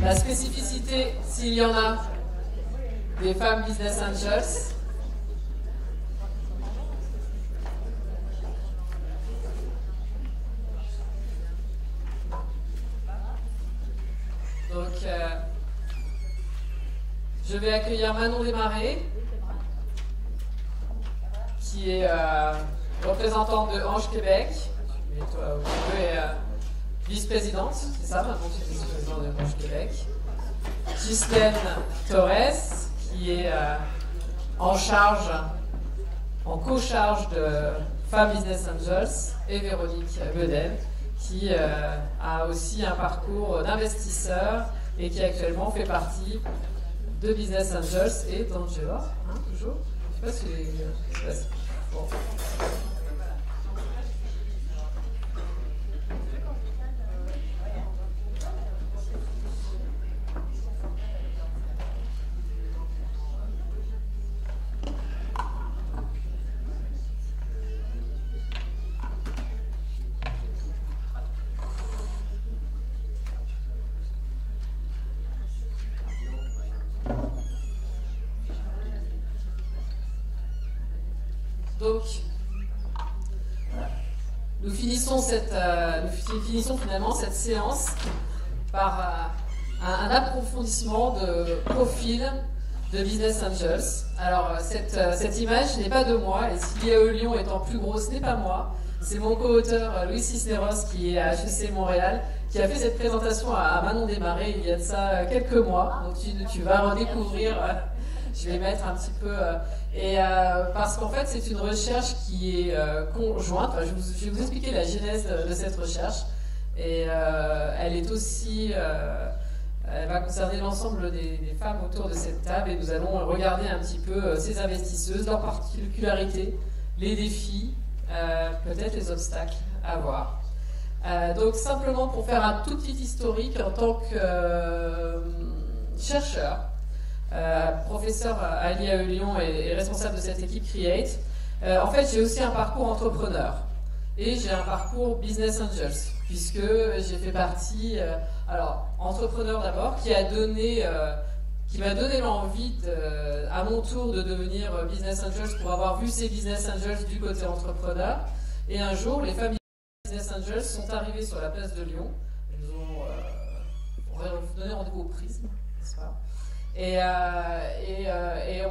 La spécificité, s'il y en a, des femmes business angels, donc je vais accueillir Manon Desmarais, qui est représentante de Ange Québec, et toi, tu es vice-présidente, c'est ça, maintenant tu es vice-présidente de Ange Québec. Ghislaine Torres, qui est en co-charge de Femmes Business Angels, et Véronique Bedel, qui a aussi un parcours d'investisseur et qui actuellement fait partie de Business Angels et d'Angela, hein, toujours. Je ne sais pas si... Bon. Donc, nous finissons finalement cette séance par un approfondissement de profil de Business Angels. Alors, cette image n'est pas de moi, et Cilia Lyon étant plus gros, ce n'est pas moi. C'est mon co-auteur Louis Cisneros, qui est à HEC Montréal, qui a fait cette présentation à Manon Desmarais il y a de ça quelques mois. Donc, tu vas redécouvrir... Je vais mettre un petit peu... parce qu'en fait, c'est une recherche qui est conjointe. Enfin, je vais vous expliquer la genèse de cette recherche. Et elle est aussi... elle va concerner l'ensemble des femmes autour de cette table. Et nous allons regarder un petit peu ces investisseuses, leurs particularités, les défis, peut-être les obstacles à voir. Donc, simplement pour faire un tout petit historique en tant que chercheur, professeur à l'IAE Lyon et responsable de cette équipe Create. En fait, j'ai aussi un parcours entrepreneur et j'ai un parcours Business Angels, puisque j'ai fait partie, alors entrepreneur d'abord, qui m'a donné l'envie à mon tour de devenir Business Angels pour avoir vu ces Business Angels du côté entrepreneur. Et un jour, les femmes Business Angels sont arrivées sur la place de Lyon. Elles nous ont donné rendez-vous au Prisme, n'est-ce pas ? Et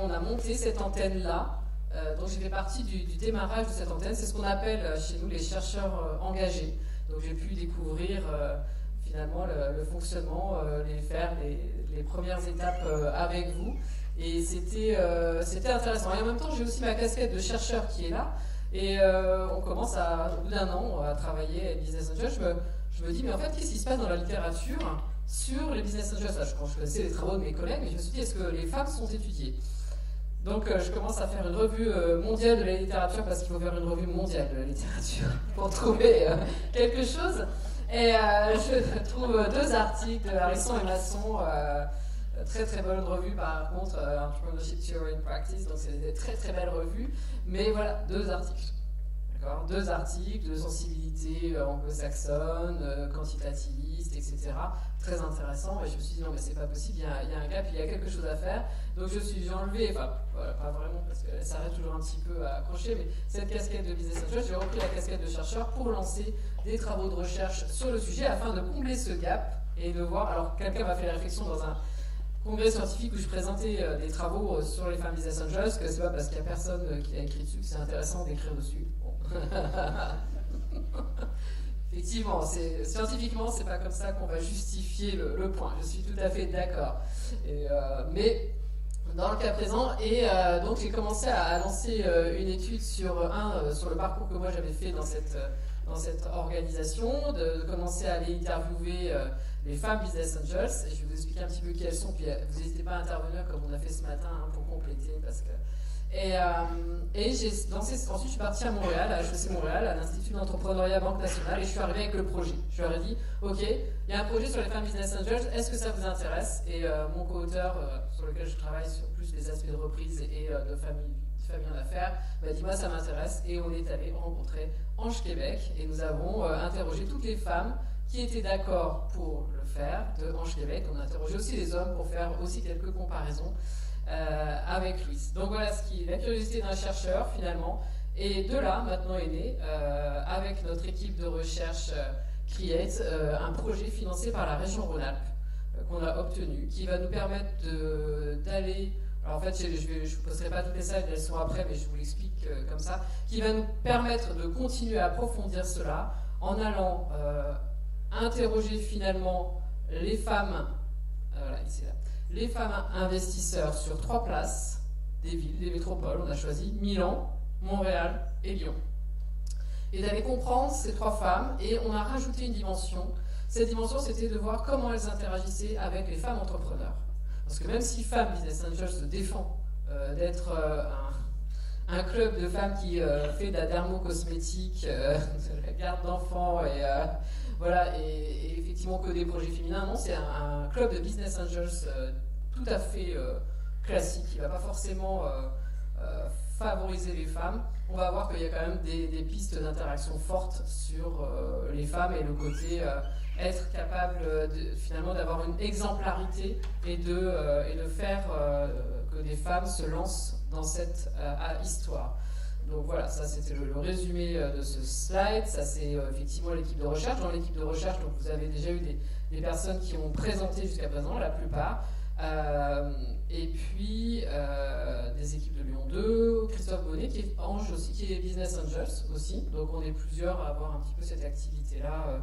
on a monté cette antenne-là. Donc j'ai fait partie du démarrage de cette antenne. C'est ce qu'on appelle chez nous les chercheurs engagés. Donc j'ai pu découvrir finalement le fonctionnement, faire les premières étapes avec vous. Et c'était intéressant. Et en même temps, j'ai aussi ma casquette de chercheur qui est là. Et on commence au bout d'un an à travailler à Business Angels. Je me dis, mais en fait, qu'est-ce qui se passe dans la littérature sur les business angels? Quand je connaissais les travaux de mes collègues, je me suis dit, est-ce que les femmes sont étudiées? Donc je commence à faire une revue mondiale de la littérature, parce qu'il faut faire une revue mondiale de la littérature pour trouver quelque chose. Et je trouve deux articles de Harrison et Masson, très très bonne revue par contre, Entrepreneurship Theory and Practice, donc c'est des très très belles revues. Mais voilà, deux articles. Deux articles de sensibilité anglo-saxonne, quantitativiste, etc. Très intéressant. Et je me suis dit, non, mais c'est pas possible, il y a un gap, il y a quelque chose à faire. Donc j'ai enlevé, enfin, voilà, pas vraiment, parce que ça reste toujours un petit peu à accrocher, mais cette casquette de business angel, j'ai repris la casquette de chercheur pour lancer des travaux de recherche sur le sujet afin de combler ce gap et de voir. Alors, quelqu'un m'a fait la réflexion dans un congrès scientifique où je présentais des travaux sur les femmes business angels, que c'est pas parce qu'il y a personne qui a écrit dessus que c'est intéressant d'écrire dessus. Bon. Effectivement, scientifiquement, c'est pas comme ça qu'on va justifier le point. Je suis tout à fait d'accord. Mais dans le cas présent, donc j'ai commencé à lancer une étude sur le parcours que moi j'avais fait dans cette organisation, de commencer à aller interviewer les femmes business angels. Et je vais vous expliquer un petit peu qui elles sont. Puis vous n'hésitez pas à intervenir comme on a fait ce matin pour compléter, parce que Ensuite, je suis partie à Montréal, à HEC Montréal, à l'Institut d'entrepreneuriat Banque Nationale, et je suis arrivée avec le projet. Je leur ai dit, ok, il y a un projet sur les femmes business angels, est-ce que ça vous intéresse? Et mon co-auteur, sur lequel je travaille sur plus les aspects de reprise et de famille en affaires, m'a dit, moi ça m'intéresse, et on est allé rencontrer Ange Québec, et nous avons interrogé toutes les femmes qui étaient d'accord pour le faire, de Ange Québec. On a interrogé aussi les hommes pour faire aussi quelques comparaisons avec Louise. Donc voilà la curiosité d'un chercheur finalement, et de là maintenant est né, avec notre équipe de recherche Create, un projet financé par la région Rhône-Alpes qu'on a obtenu, qui va nous permettre d'aller, alors en fait je ne vous posterai pas toutes les slides, elles sont après, mais je vous l'explique comme ça, qui va nous permettre de continuer à approfondir cela en allant interroger finalement les femmes, voilà, ici là, les femmes investisseurs sur 3 places des villes, des métropoles. On a choisi Milan, Montréal et Lyon. Et d'aller comprendre ces 3 femmes, et on a rajouté une dimension. Cette dimension, c'était de voir comment elles interagissaient avec les femmes entrepreneurs. Parce que même si Femmes Business Angels se défend d'être un club de femmes qui fait de la dermocosmétique, de la garde d'enfants voilà, et effectivement que des projets féminins. Non, c'est un club de business angels tout à fait classique, qui ne va pas forcément favoriser les femmes. On va voir qu'il y a quand même des pistes d'interaction fortes sur les femmes et le côté être capable finalement d'avoir une exemplarité et de faire que des femmes se lancent dans cette histoire. Donc voilà, ça c'était le résumé de ce slide. Ça c'est effectivement l'équipe de recherche. Dans l'équipe de recherche, donc, vous avez déjà eu des personnes qui ont présenté jusqu'à présent, la plupart. Et puis des équipes de Lyon 2, Christophe Bonnet qui est Ange aussi, qui est Business Angels aussi. Donc on est plusieurs à avoir un petit peu cette activité-là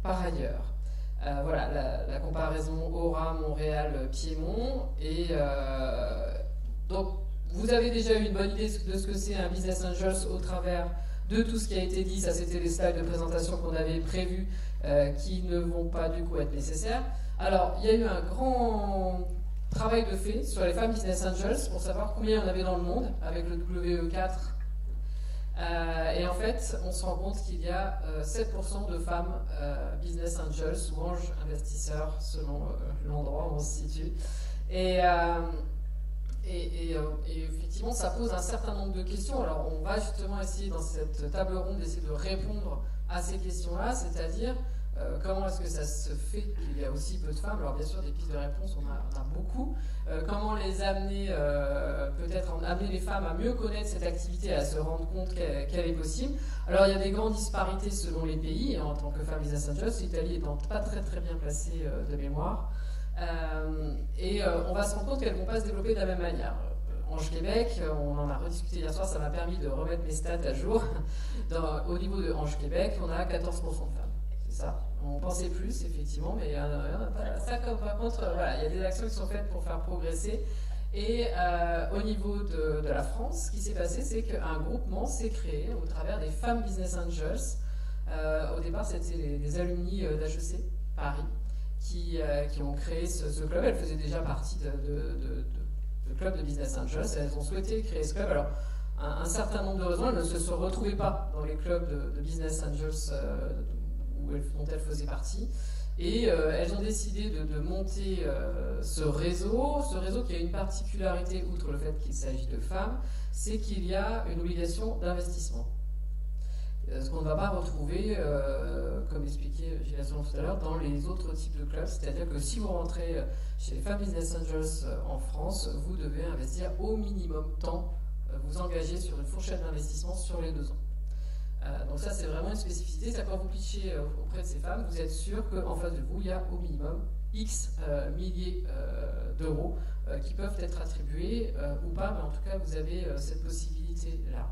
par ailleurs. Voilà, la comparaison Aura, Montréal, Piémont. Et donc vous avez déjà eu une bonne idée de ce que c'est un Business Angels au travers de tout ce qui a été dit. Ça, c'était les slides de présentation qu'on avait prévus, qui ne vont pas du coup être nécessaires. Alors, il y a eu un grand travail de fait sur les femmes Business Angels pour savoir combien il y en avait dans le monde avec le WE4. Et en fait, on se rend compte qu'il y a 7% de femmes Business Angels ou anges investisseurs selon l'endroit où on se situe. Et effectivement, ça pose un certain nombre de questions. Alors, on va justement essayer dans cette table ronde d'essayer de répondre à ces questions-là, c'est-à-dire comment est-ce que ça se fait qu'il y a aussi peu de femmes? Alors, bien sûr, des pistes de réponse, on a beaucoup. Comment les amener, peut-être amener les femmes à mieux connaître cette activité, à se rendre compte qu'elle est possible. Alors, il y a des grandes disparités selon les pays. En tant que femme Business Angels, l'Italie étant pas très très bien placée de mémoire. On va se rendre compte qu'elles ne vont pas se développer de la même manière. Ange Québec, on en a rediscuté hier soir, ça m'a permis de remettre mes stats à jour. Au niveau de Ange Québec, on a 14% de femmes. C'est ça. On pensait plus, effectivement, mais ça, par contre, voilà, il y a des actions qui sont faites pour faire progresser. Et au niveau de la France, ce qui s'est passé, c'est qu'un groupement s'est créé au travers des femmes Business Angels. Au départ, c'était les alumni d'HEC Paris qui ont créé ce club. Elles faisaient déjà partie de club de Business Angels. Elles ont souhaité créer ce club. Alors, un certain nombre de raisons, elles ne se sont retrouvées pas dans les clubs de Business Angels dont elles faisaient partie. Et elles ont décidé de monter ce réseau qui a une particularité, outre le fait qu'il s'agit de femmes, c'est qu'il y a une obligation d'investissement. Ce qu'on ne va pas retrouver, comme expliqué Gilles Asselon tout à l'heure, dans les autres types de clubs. C'est-à-dire que si vous rentrez chez les Femmes Business Angels en France, vous devez investir au minimum temps, vous engager sur une fourchette d'investissement sur les 2 ans. Donc ça, c'est vraiment une spécificité. C'est quand vous pitchez auprès de ces femmes, vous êtes sûr qu'en face de vous, il y a au minimum X milliers d'euros qui peuvent être attribués ou pas, mais en tout cas, vous avez cette possibilité-là.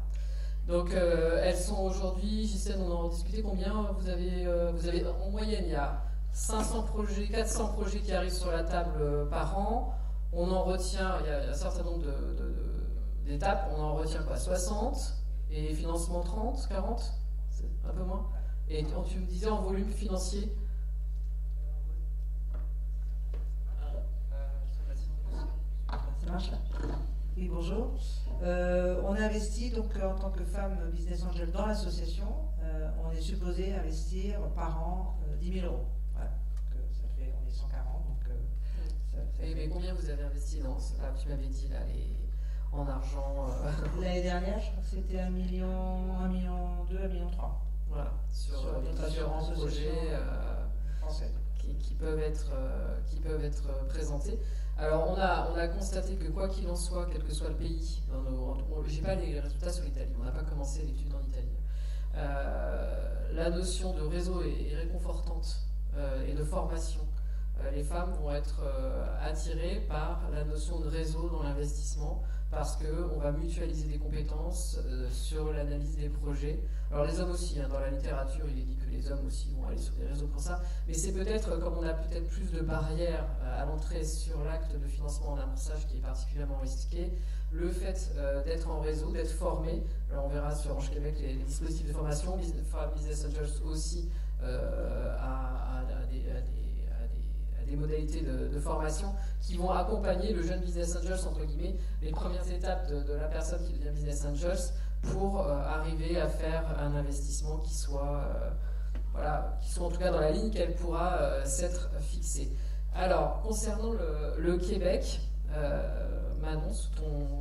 Donc elles sont aujourd'hui, Gisèle, on en a discuté, combien vous avez en moyenne, il y a 500 projets, 400 projets qui arrivent sur la table par an. On en retient, il y a un certain nombre d'étapes, on en retient quoi, 60, et financement 30, 40, c'est un peu moins. Et tu me disais en volume financier Ça marche là. Oui, bonjour. On investit donc en tant que femme business angel dans l'association. On est supposé investir par an 10 000 euros. Voilà. Donc, ça fait, on est 140. Donc, mais combien vous avez investi dans ce là, tu m'avais dit là, en argent L'année dernière, je crois que c'était 1 million, 1 million 2, 1 million 3. Voilà, sur les différents projets qui peuvent être présentés. Alors on a constaté que quoi qu'il en soit, quel que soit le pays, j'ai pas les résultats sur l'Italie, on n'a pas commencé l'étude en Italie. La notion de réseau est réconfortante et de formation. Les femmes vont être attirées par la notion de réseau dans l'investissement parce qu'on va mutualiser des compétences sur l'analyse des projets. Alors les hommes aussi, dans la littérature, il est dit que les hommes aussi vont aller sur des réseaux pour ça, mais c'est peut-être, comme on a peut-être plus de barrières à l'entrée sur l'acte de financement en amorçage qui est particulièrement risqué, le fait d'être en réseau, d'être formé, alors on verra sur Orange Québec les dispositifs de formation, Business Angels aussi à des modalités de formation qui vont accompagner le jeune Business Angels, entre guillemets, les premières étapes de la personne qui devient Business Angels pour arriver à faire un investissement qui soit en tout cas dans la ligne qu'elle pourra s'être fixée. Alors, concernant le Québec, Manon,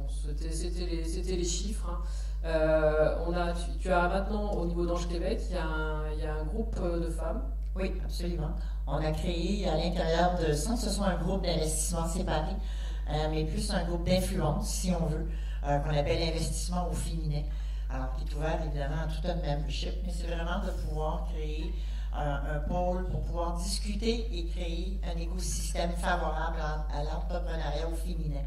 c'était les chiffres. Tu as maintenant, au niveau d'Ange Québec, il y a un groupe de femmes. Oui, absolument. On a créé à l'intérieur de, sans que ce soit un groupe d'investissement séparé, mais plus un groupe d'influence, si on veut, qu'on appelle investissement au féminin. Alors, qui est ouvert évidemment à tout un membership, mais c'est vraiment de pouvoir créer un pôle pour pouvoir discuter et créer un écosystème favorable à l'entrepreneuriat au féminin.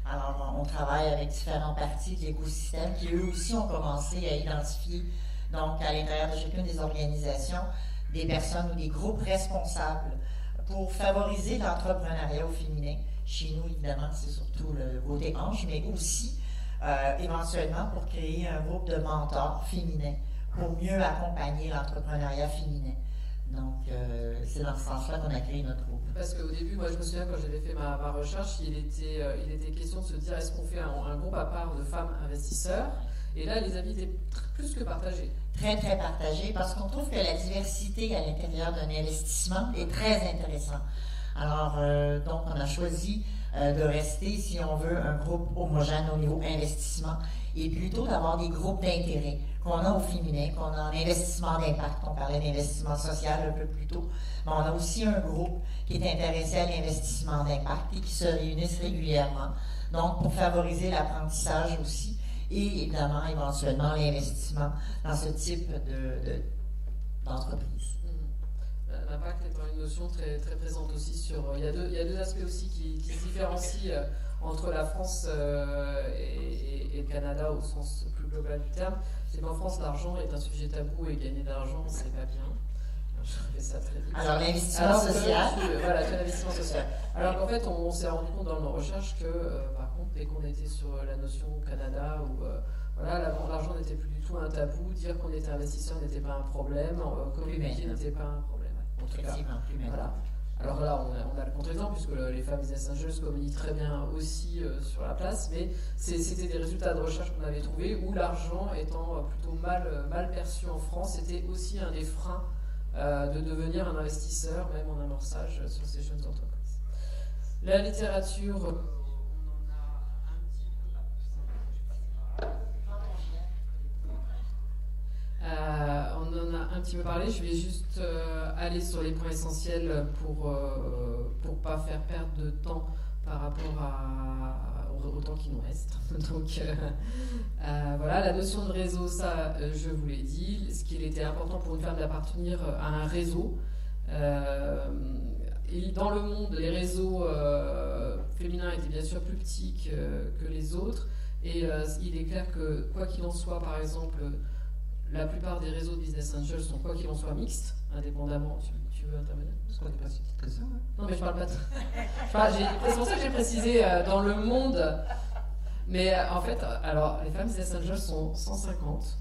Alors, on travaille avec différentes parties de l'écosystème qui, eux aussi, ont commencé à identifier, donc, à l'intérieur de chacune des organisations, des personnes ou des groupes responsables pour favoriser l'entrepreneuriat au féminin. Chez nous, évidemment, c'est surtout le côté ange, mais aussi, éventuellement, pour créer un groupe de mentors féminins pour mieux accompagner l'entrepreneuriat féminin. Donc, c'est dans ce sens-là qu'on a créé notre groupe. Parce qu'au début, moi, je me souviens, quand j'avais fait ma recherche, il était question de se dire, est-ce qu'on fait un groupe à part de femmes investisseurs? Et là, les avis étaient plus que partagés. Très, très partagés, parce qu'on trouve que la diversité à l'intérieur d'un investissement est très intéressant. Alors, donc, on a choisi de rester, si on veut, un groupe homogène au niveau investissement et plutôt d'avoir des groupes d'intérêt qu'on a au féminin, qu'on a en investissement d'impact. On parlait d'investissement social un peu plus tôt, mais on a aussi un groupe qui est intéressé à l'investissement d'impact et qui se réunissent régulièrement. Donc, pour favoriser l'apprentissage aussi et évidemment, éventuellement, l'investissement dans ce type d'entreprise. L'impact étant une notion très, très présente aussi sur... Il y a deux aspects aussi qui se différencient entre la France et le Canada au sens plus global du terme. C'est qu'en France, l'argent est un sujet tabou et gagner de l'argent, c'est pas bien. Je fais ça très vite. Alors, l'investissement social. Voilà, c'est l'investissement social. Alors qu'en fait, on s'est rendu compte dans nos recherches que, par contre, dès qu'on était sur la notion au Canada, où l'argent n'était plus du tout un tabou, dire qu'on était investisseur n'était pas un problème, communiquer n'était pas un problème. En tout cas, voilà. Alors là, on a le contre-exemple, puisque les femmes business angels communiquent très bien aussi sur la place, mais c'était des résultats de recherche qu'on avait trouvés, où l'argent étant plutôt mal perçu en France, c'était aussi un des freins de devenir un investisseur, même en amorçage, sur ces jeunes entreprises. La littérature, on en a un petit peu... on en a un petit peu parlé, je vais juste aller sur les points essentiels pour pas faire perdre de temps par rapport au temps qui nous reste. Donc voilà, la notion de réseau, ça je vous l'ai dit, ce qu'il était important pour une femme d'appartenir à un réseau. Et dans le monde, les réseaux féminins étaient bien sûr plus petits que les autres, et il est clair que quoi qu'il en soit, par exemple, la plupart des réseaux de Business Angels sont quoi qu'il en soit mixtes, indépendamment. Tu veux intervenir? Parce qu'on n'est pas si petite que ça. Hein. Non, mais je parle pas de... c'est pour ça que j'ai précisé dans le monde. Mais en fait, alors, les femmes Business Angels sont 150.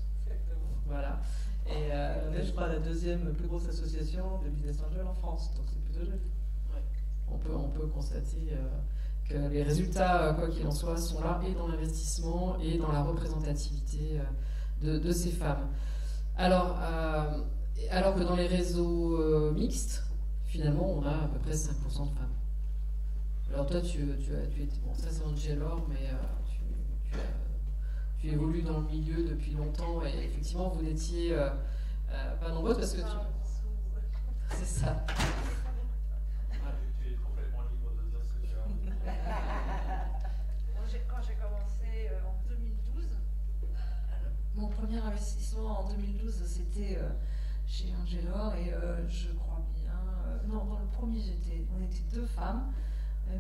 Voilà. Et on est, je crois, la deuxième plus grosse association de Business Angels en France, donc c'est plutôt jeune. Ouais. On peut constater que les résultats, quoi qu'il en soit, sont là et dans l'investissement et dans la représentativité de ces femmes. Alors que dans les réseaux mixtes, finalement, on a à peu près 5% de femmes. Alors toi, tu étais, bon, ça c'est Angelor, mais tu évolues dans le milieu depuis longtemps et effectivement, vous n'étiez pas nombreuses parce que c'est ça. Voilà. Tu es complètement libre de dire ce que tu as. Quand j'ai commencé en 2012, mon premier investissement en 2012, c'était chez Angelor et je crois bien. Non, dans le premier, on était 2 femmes,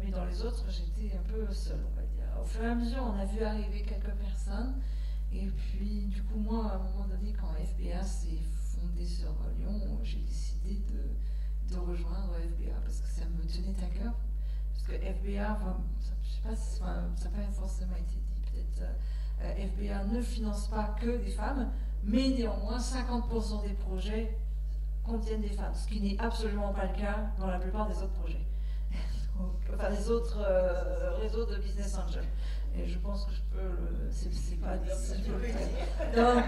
mais dans les autres, j'étais un peu seule, on va dire. Au fur et à mesure, on a vu arriver quelques personnes. Et puis, du coup, moi, à un moment donné, quand FBA s'est fondé sur Lyon, j'ai décidé de rejoindre FBA parce que ça me tenait à cœur. Parce que FBA, enfin, je sais pas, ça n'a pas forcément été dit, peut-être. FBA ne finance pas que des femmes, mais néanmoins, 50% des projets contiennent des femmes, ce qui n'est absolument pas le cas dans la plupart des autres projets. Enfin, les autres réseaux de business angel. Et je pense que je peux le. C'est pas difficile. Donc,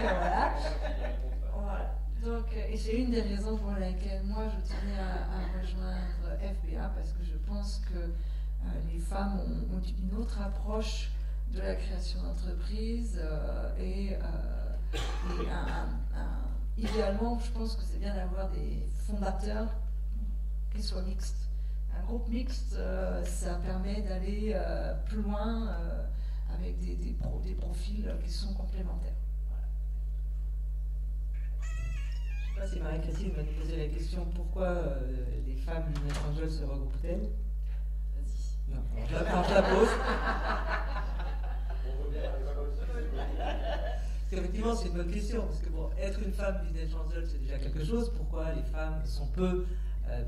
voilà. Donc, et c'est une des raisons pour lesquelles moi je tenais à rejoindre FBA, parce que je pense que les femmes ont une autre approche de la création d'entreprise et idéalement, je pense que c'est bien d'avoir des fondateurs qui soient mixtes. Un groupe mixte, ça permet d'aller plus loin avec des profils qui sont complémentaires. Voilà. Je ne sais pas si Marie-Christine va nous poser la question pourquoi les femmes business angels se regroupent-elles. Vas-y. Non, je la pose. Parce qu'effectivement, c'est une bonne question. Parce que bon, être une femme business angel, c'est déjà quelque chose. Pourquoi les femmes sont peu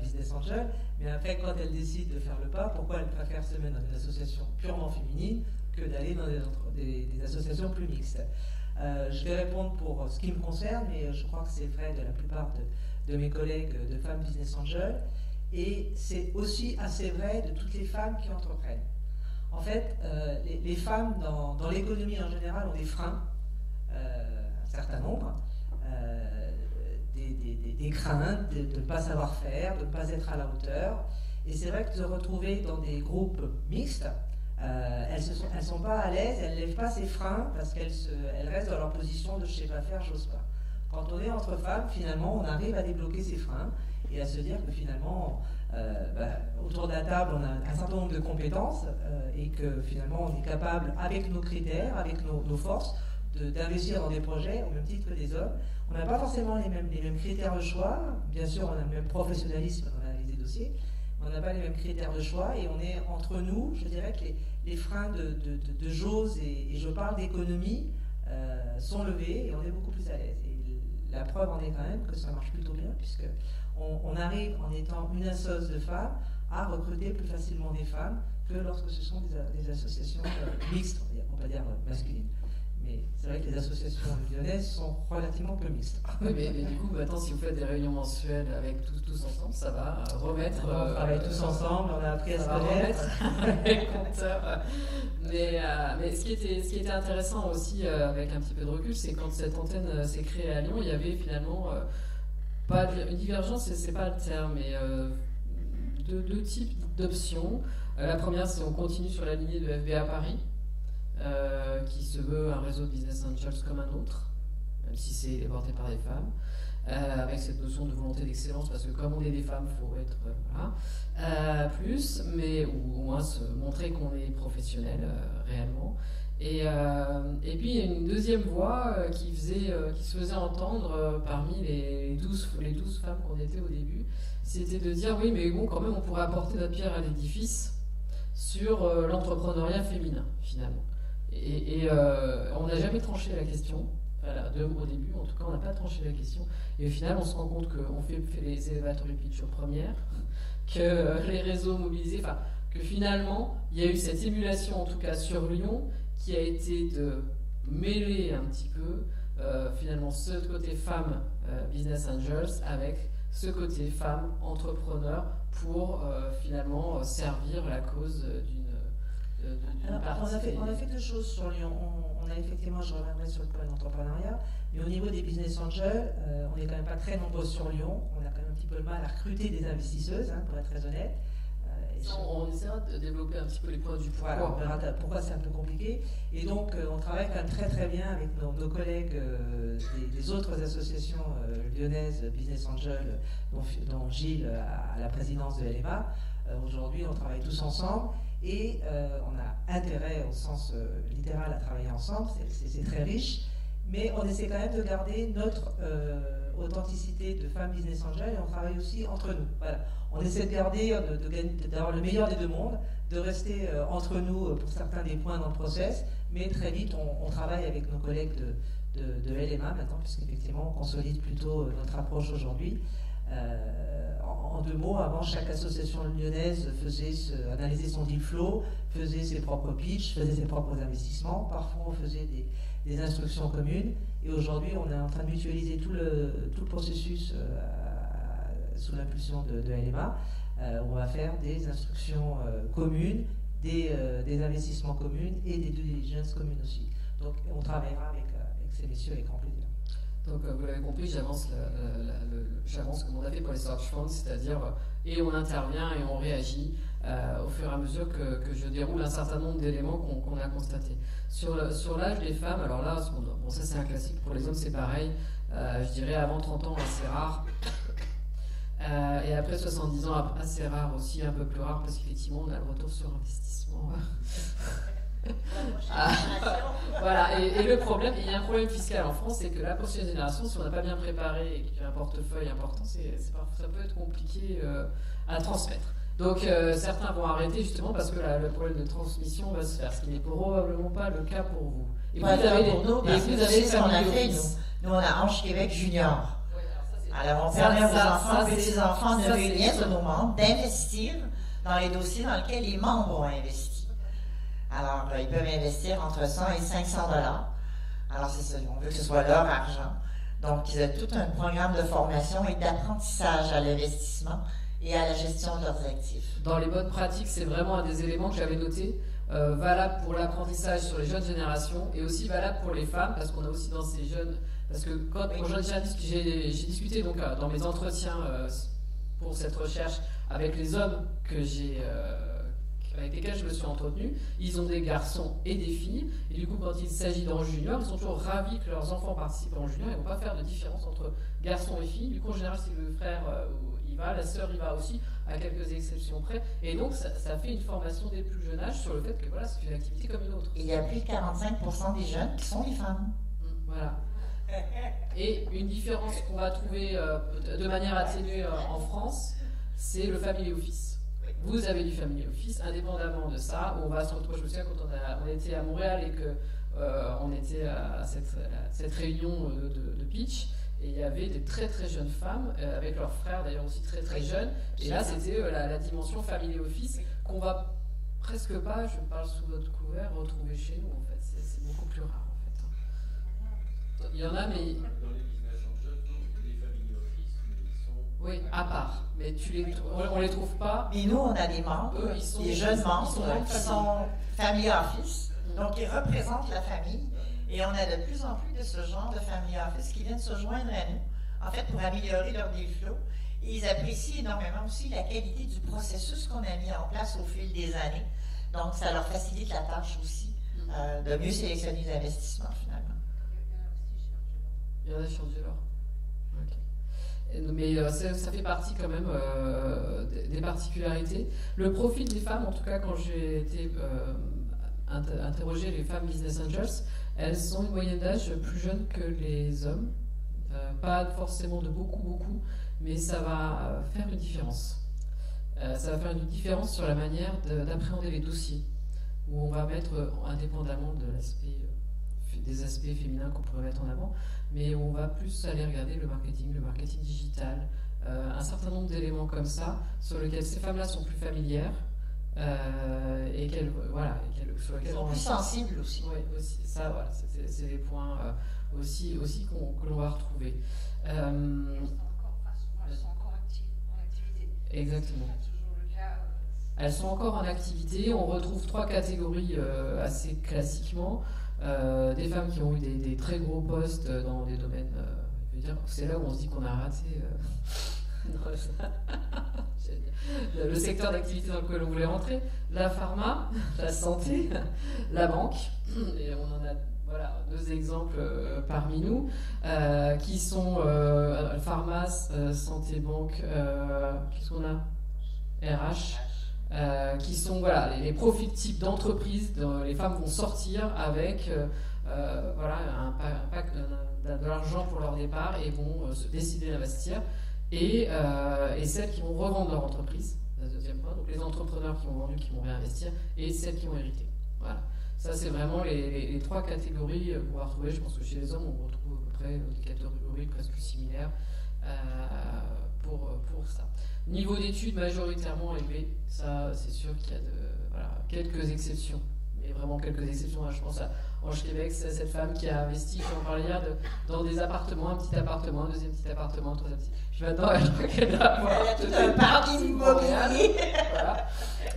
business angel, mais après, quand elles décident de faire le pas, pourquoi elles préfèrent se mettre dans une association purement féminine que d'aller dans des associations plus mixtes? Je vais répondre pour ce qui me concerne, mais je crois que c'est vrai de la plupart de mes collègues de femmes business angel, et c'est aussi assez vrai de toutes les femmes qui entreprennent. En fait, les femmes dans l'économie en général ont des freins, un certain nombre, des craintes de ne pas savoir faire, de ne pas être à la hauteur. Et c'est vrai que de se retrouver dans des groupes mixtes, elles ne sont pas à l'aise, elles ne lèvent pas ces freins parce qu'elles restent dans leur position de je ne sais pas faire, j'ose pas. Quand on est entre femmes, finalement, on arrive à débloquer ces freins et à se dire que finalement, autour de la table, on a un certain nombre de compétences et que finalement, on est capable, avec nos critères, avec nos forces, d'investir dans des projets au même titre que des hommes. On n'a pas forcément les mêmes critères de choix. Bien sûr, on a le même professionnalisme dans l'analyse des dossiers, mais on n'a pas les mêmes critères de choix et on est entre nous. Je dirais que les freins de j'ose et je parle d'économie sont levés et on est beaucoup plus à l'aise. Et la preuve en est quand même que ça marche plutôt bien, puisque on arrive, en étant une assoce de femmes, à recruter plus facilement des femmes que lorsque ce sont des associations mixtes, on va dire masculines. Mais c'est vrai que les associations lyonnaises sont relativement peu mixtes. Oui, mais du coup, maintenant, si vous faites des réunions mensuelles avec tous ensemble, ça va remettre... on travaille tous ensemble, on a appris à se connaître. Les compteurs. Mais ce qui était intéressant aussi, avec un petit peu de recul, c'est quand cette antenne s'est créée à Lyon, il y avait finalement pas une divergence, c'est pas le terme, mais deux types d'options. La première, c'est on continue sur la lignée de FBA Paris, qui se veut un réseau de business angels comme un autre, même si c'est porté par des femmes, avec cette notion de volonté d'excellence, parce que comme on est des femmes, il faut être plus, mais ou au moins se montrer qu'on est professionnel réellement. Et puis il y a une deuxième voix qui se faisait entendre parmi les 12 femmes qu'on était au début, c'était de dire oui, mais bon, quand même, on pourrait apporter notre pierre à l'édifice sur l'entrepreneuriat féminin, finalement. Et on n'a jamais tranché la question, au début, en tout cas, on n'a pas tranché la question. Et au final, on se rend compte qu'on fait les elevatory pitch aux premières, que les réseaux mobilisés, enfin, que finalement, il y a eu cette émulation, en tout cas sur Lyon, qui a été de mêler un petit peu, finalement, ce côté femmes business angels avec ce côté femmes entrepreneurs pour finalement servir la cause d'une Alors, partie on a fait deux choses sur Lyon. On a effectivement, je reviendrai sur le point d'entrepreneuriat, mais au niveau des business angels, on n'est quand même pas très nombreux sur Lyon. On a quand même un petit peu de mal à recruter des investisseuses, hein, pour être très honnête. On essaiera de développer un petit peu les points du pourquoi. Voilà, on verra pourquoi c'est un peu compliqué. Et donc, on travaille quand même très très bien avec nos collègues des autres associations lyonnaises, Business Angel, dont Gilles a la présidence de LMA. Aujourd'hui, on travaille tous ensemble et on a intérêt, au sens littéral, à travailler ensemble. C'est très riche. Mais on essaie quand même de garder notre authenticité de femmes business angel et on travaille aussi entre nous. Voilà. On essaie de garder, d'avoir le meilleur des deux mondes, de rester entre nous pour certains des points dans le process, mais très vite on travaille avec nos collègues de LMA maintenant, puisqu'effectivement on consolide plutôt notre approche aujourd'hui. En deux mots, avant, chaque association lyonnaise analysait son deal flow, faisait ses propres pitchs, faisait ses propres investissements. Parfois, on faisait des instructions communes. Et aujourd'hui, on est en train de mutualiser tout le processus sous l'impulsion de LMA. On va faire des instructions communes, des investissements communs et des due diligence communes aussi. Donc, on travaillera avec ces messieurs avec grand plaisir. Donc, vous l'avez compris, j'avance comme on a fait pour les search funds, c'est-à-dire, et on intervient et on réagit au fur et à mesure que je déroule un certain nombre d'éléments qu'on a constatés. Sur l'âge des femmes, alors là, bon, ça c'est un classique, pour les hommes c'est pareil, je dirais avant 30 ans, assez rare. Et après 70 ans, assez rare aussi, un peu plus rare, parce qu'effectivement, on a le retour sur investissement. Voilà, et le problème, il y a un problème fiscal en France, c'est que la prochaine génération, si on n'a pas bien préparé et qu'il y a un portefeuille important, ça peut être compliqué à transmettre. Donc certains vont arrêter justement parce que le problème de transmission va se faire, ce qui n'est probablement pas le cas pour vous. Et vous avez pour nous, parce que vous savez ce qu'on a fait, nous on a Ange Québec Junior. Alors on permet aux enfants, petits-enfants de réunir de nos membres, d'investir dans les dossiers dans lesquels les membres ont investi. Alors, ils peuvent investir entre 100 et 500 dollars. Alors, c'est ça, on veut que ce soit leur argent. Donc, ils ont tout un programme de formation et d'apprentissage à l'investissement et à la gestion de leurs actifs. Dans les bonnes pratiques, c'est vraiment un des éléments que j'avais noté, valable pour l'apprentissage sur les jeunes générations et aussi valable pour les femmes, parce qu'on a aussi dans ces jeunes... Parce que quand j'ai discuté donc, dans mes entretiens pour cette recherche avec les hommes avec lesquels je me suis entretenu, ils ont des garçons et des filles, et du coup quand il s'agit d'en junior, ils sont toujours ravis que leurs enfants participent en junior, ils ne vont pas faire de différence entre garçons et filles, du coup en général si le frère y va, la sœur y va aussi, à quelques exceptions près, et donc ça fait une formation dès le plus jeune âge sur le fait que voilà, c'est une activité comme une autre. Il y a plus de 45% des jeunes qui sont des femmes. Voilà. Et une différence qu'on va trouver de manière atténuée en France, c'est le family office. Vous avez du family office, indépendamment de ça, on va se retrouver, je me souviens quand on était à Montréal et qu'on était à cette réunion de pitch, et il y avait des très très jeunes femmes, avec leurs frères d'ailleurs aussi très très jeunes, et là c'était la dimension family office qu'on va presque pas, je parle sous votre couvert, retrouver chez nous en fait, c'est beaucoup plus rare en fait. Il y en a mais... Dans les business angels, les family office, mais ils sont... Oui, à part. Mais on les trouve pas. Mais nous, on a des membres, des jeunes membres qui sont family office, donc ils représentent la famille. Et on a de plus en plus de ce genre de family office qui viennent se joindre à nous, en fait, pour améliorer leur deal flow. Et ils apprécient énormément aussi la qualité du processus qu'on a mis en place au fil des années. Donc, ça leur facilite la tâche aussi de mieux sélectionner les investissements, finalement. Il y en a chez Angela. Mais ça fait partie quand même des particularités. Le profil des femmes, en tout cas quand j'ai été interroger les femmes business angels, elles ont une moyenne d'âge plus jeune que les hommes. Pas forcément de beaucoup, mais ça va faire une différence. Ça va faire une différence sur la manière d'appréhender les dossiers, où on va mettre, indépendamment de des aspects féminins qu'on pourrait mettre en avant, mais on va plus aller regarder le marketing digital, un certain nombre d'éléments comme ça, sur lesquels ces femmes-là sont plus familières, et sur lesquels elles sont plus sensibles aussi. Oui, aussi, ça, voilà, c'est des points aussi que l'on va retrouver. Elles sont encore en activité. Exactement. C'est toujours le cas. elles sont encore en activité. On retrouve 3 catégories assez classiquement. Des femmes qui ont eu des très gros postes dans des domaines. Je veux dire, c'est là où on se dit qu'on a raté le secteur d'activité dans lequel on voulait rentrer. La pharma, la santé, la banque. Et on en a voilà, 2 exemples parmi nous qui sont pharma, santé, banque. Qu'est-ce qu'on a ? RH. Qui sont voilà, les profils types d'entreprises dont les femmes vont sortir avec voilà, un pack de l'argent pour leur départ et vont se décider d'investir, et celles qui vont revendre leur entreprise, la deuxième point, donc les entrepreneurs qui ont vendu, qui vont réinvestir, et celles qui vont hériter. Voilà. Ça, c'est vraiment les 3 catégories qu'on va retrouver. Je pense que chez les hommes, on retrouve à peu près des catégories presque similaires pour ça. Niveau d'études majoritairement élevé, ça c'est sûr qu'il y a quelques exceptions, mais vraiment quelques exceptions. Je pense à Ange-Québec, c'est cette femme qui a investi, j'en parlais hier, dans des appartements, un petit appartement, un deuxième petit appartement, un troisième petit. Je m'attends, je crois qu'elle doit avoir tout un parc immobilier. Voilà.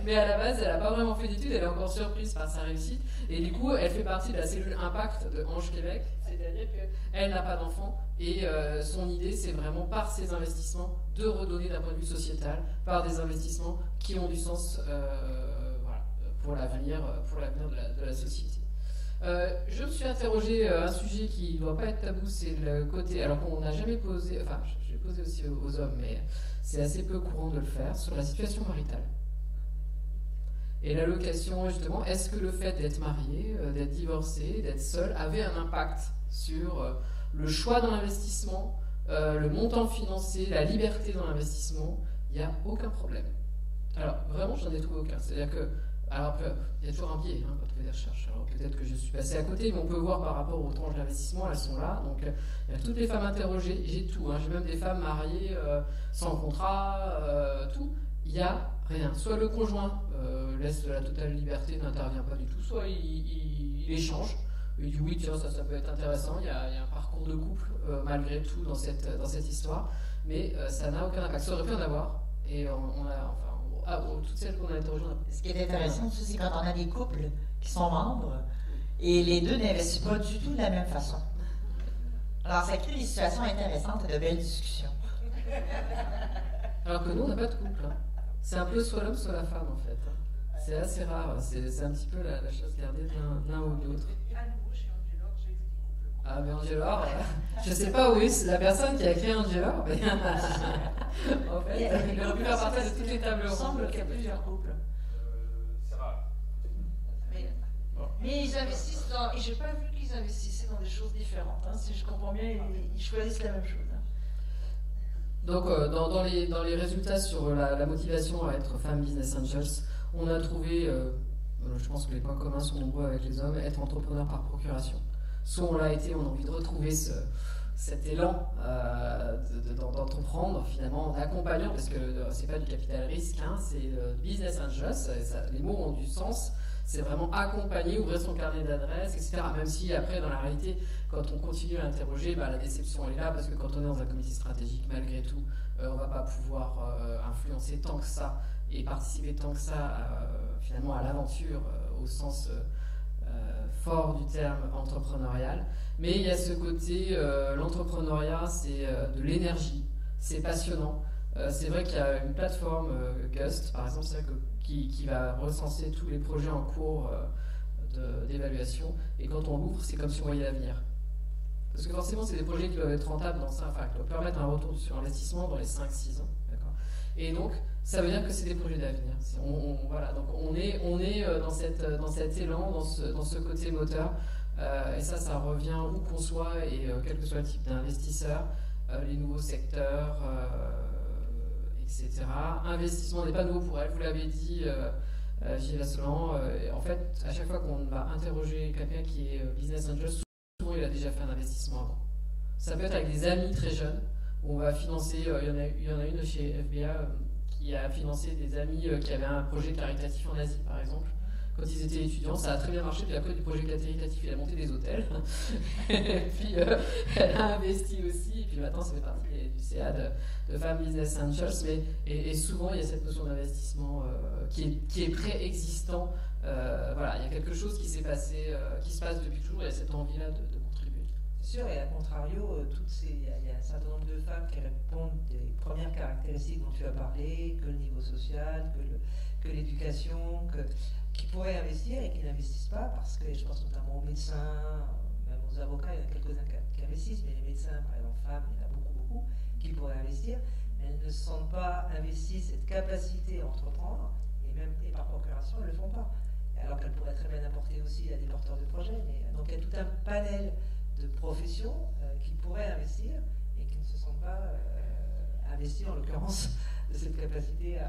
Mais à la base, elle n'a pas vraiment fait d'études, elle est encore surprise par sa réussite. Et du coup, elle fait partie de la cellule Impact de Ange-Québec, c'est-à-dire qu'elle n'a pas d'enfant. Et son idée, c'est vraiment par ses investissements de redonner d'un point de vue sociétal, par des investissements qui ont du sens voilà, pour l'avenir de la société. Je me suis interrogé un sujet qui ne doit pas être tabou, c'est le côté, alors qu'on n'a jamais posé, enfin je l'ai posé aussi aux hommes, mais c'est assez peu courant de le faire, sur la situation maritale. Et l'allocation, justement, est-ce que le fait d'être marié, d'être divorcé, d'être seul, avait un impact sur le choix dans l'investissement, le montant financier, la liberté dans l'investissement? Il n'y a aucun problème. Alors, vraiment, j'en ai trouvé aucun. C'est-à-dire que, alors, il y a toujours un biais quand on fait des recherches. Alors, peut-être que je suis passé à côté, mais on peut voir par rapport aux tranches d'investissement, elles sont là. Donc, il y a toutes les femmes interrogées, j'ai tout. J'ai même des femmes mariées sans contrat, tout. Il n'y a rien. Soit le conjoint laisse la totale liberté, n'intervient pas du tout, soit il échange. Il dit oui, tiens, ça peut être intéressant. Il y a un parcours de couple malgré tout dans cette histoire, mais ça n'a aucun impact. Ça aurait pu en avoir, et toutes celles qu'on a interrogées. Ce qui est intéressant aussi, c'est quand on a des couples qui sont membres et les deux n'investissent pas du tout de la même façon. Alors, ça crée des situations intéressantes et de belles discussions. Alors que nous, on n'a pas de couple. C'est un peu soit l'homme, soit la femme, en fait. C'est assez rare. C'est un petit peu la chose gardée de l'un ou de l'autre. Ah, mais Angelor, je ne sais pas où est la personne qui a créé Angelor, mais en fait, il aurait pu faire partie de toutes les tables rondes. Il y a plusieurs couples. C'est rare. Mais ils investissent dans. Et j'ai pas vu qu'ils investissaient dans des choses différentes. Si je comprends bien, ils choisissent la même chose. Donc, dans les résultats sur la motivation à être femme business angels, on a trouvé, je pense que les points communs sont nombreux avec les hommes, être entrepreneur par procuration. Soit on l'a été, on a envie de retrouver cet élan d'entreprendre, finalement, en accompagnant, parce que c'est pas du capital risque, c'est business angels, les mots ont du sens. C'est vraiment accompagner, ouvrir son carnet d'adresses, etc. Même si après, dans la réalité, quand on continue à interroger, la déception elle est là, parce que quand on est dans un comité stratégique, malgré tout, on ne va pas pouvoir influencer tant que ça et participer tant que ça, finalement, à l'aventure au sens fort du terme entrepreneurial. Mais il y a ce côté, l'entrepreneuriat, c'est de l'énergie, c'est passionnant. C'est vrai qu'il y a une plateforme, Gust, par exemple, qui va recenser tous les projets en cours d'évaluation. Et quand on l'ouvre, c'est comme si on voyait l'avenir. Parce que forcément, c'est des projets qui doivent être rentables, qui doivent permettre un retour sur investissement dans les 5-6 ans. D'accord. Et donc, ça veut dire que c'est des projets d'avenir. Voilà, donc on est dans cet élan, dans ce côté moteur. Et ça revient où qu'on soit, et quel que soit le type d'investisseur, les nouveaux secteurs, etc. Investissement n'est pas nouveau pour elle, vous l'avez dit, Gilles Asselan. En fait, à chaque fois qu'on va interroger quelqu'un qui est business angel, souvent il a déjà fait un investissement avant. Ça peut être avec des amis très jeunes, où on va financer, il y en a une chez FBA qui a financé des amis qui avaient un projet caritatif en Asie, par exemple. quand ils étaient étudiants, ça a très bien marché, puis après du projet caritatif, il a monté des hôtels, et puis elle a investi aussi, et puis maintenant ça fait partie du CA de Femmes Business Angels, et souvent il y a cette notion d'investissement qui est préexistant. Voilà, il y a quelque chose qui s'est passé, qui se passe depuis toujours, il y a cette envie-là de contribuer. C'est sûr, et à contrario, il y a un certain nombre de femmes qui répondent des premières caractéristiques dont tu as parlé, que le niveau social, que l'éducation, qui pourraient investir et qui n'investissent pas, parce que je pense notamment aux médecins, même aux avocats, il y en a quelques-uns qui investissent, mais les médecins, par exemple, femmes, il y en a beaucoup qui pourraient investir, mais elles ne se sentent pas investies cette capacité à entreprendre, et par procuration, elles ne le font pas. Alors qu'elles pourraient très bien apporter aussi à des porteurs de projets. Donc il y a tout un panel de professions qui pourraient investir et qui ne se sentent pas investies, en l'occurrence, de cette capacité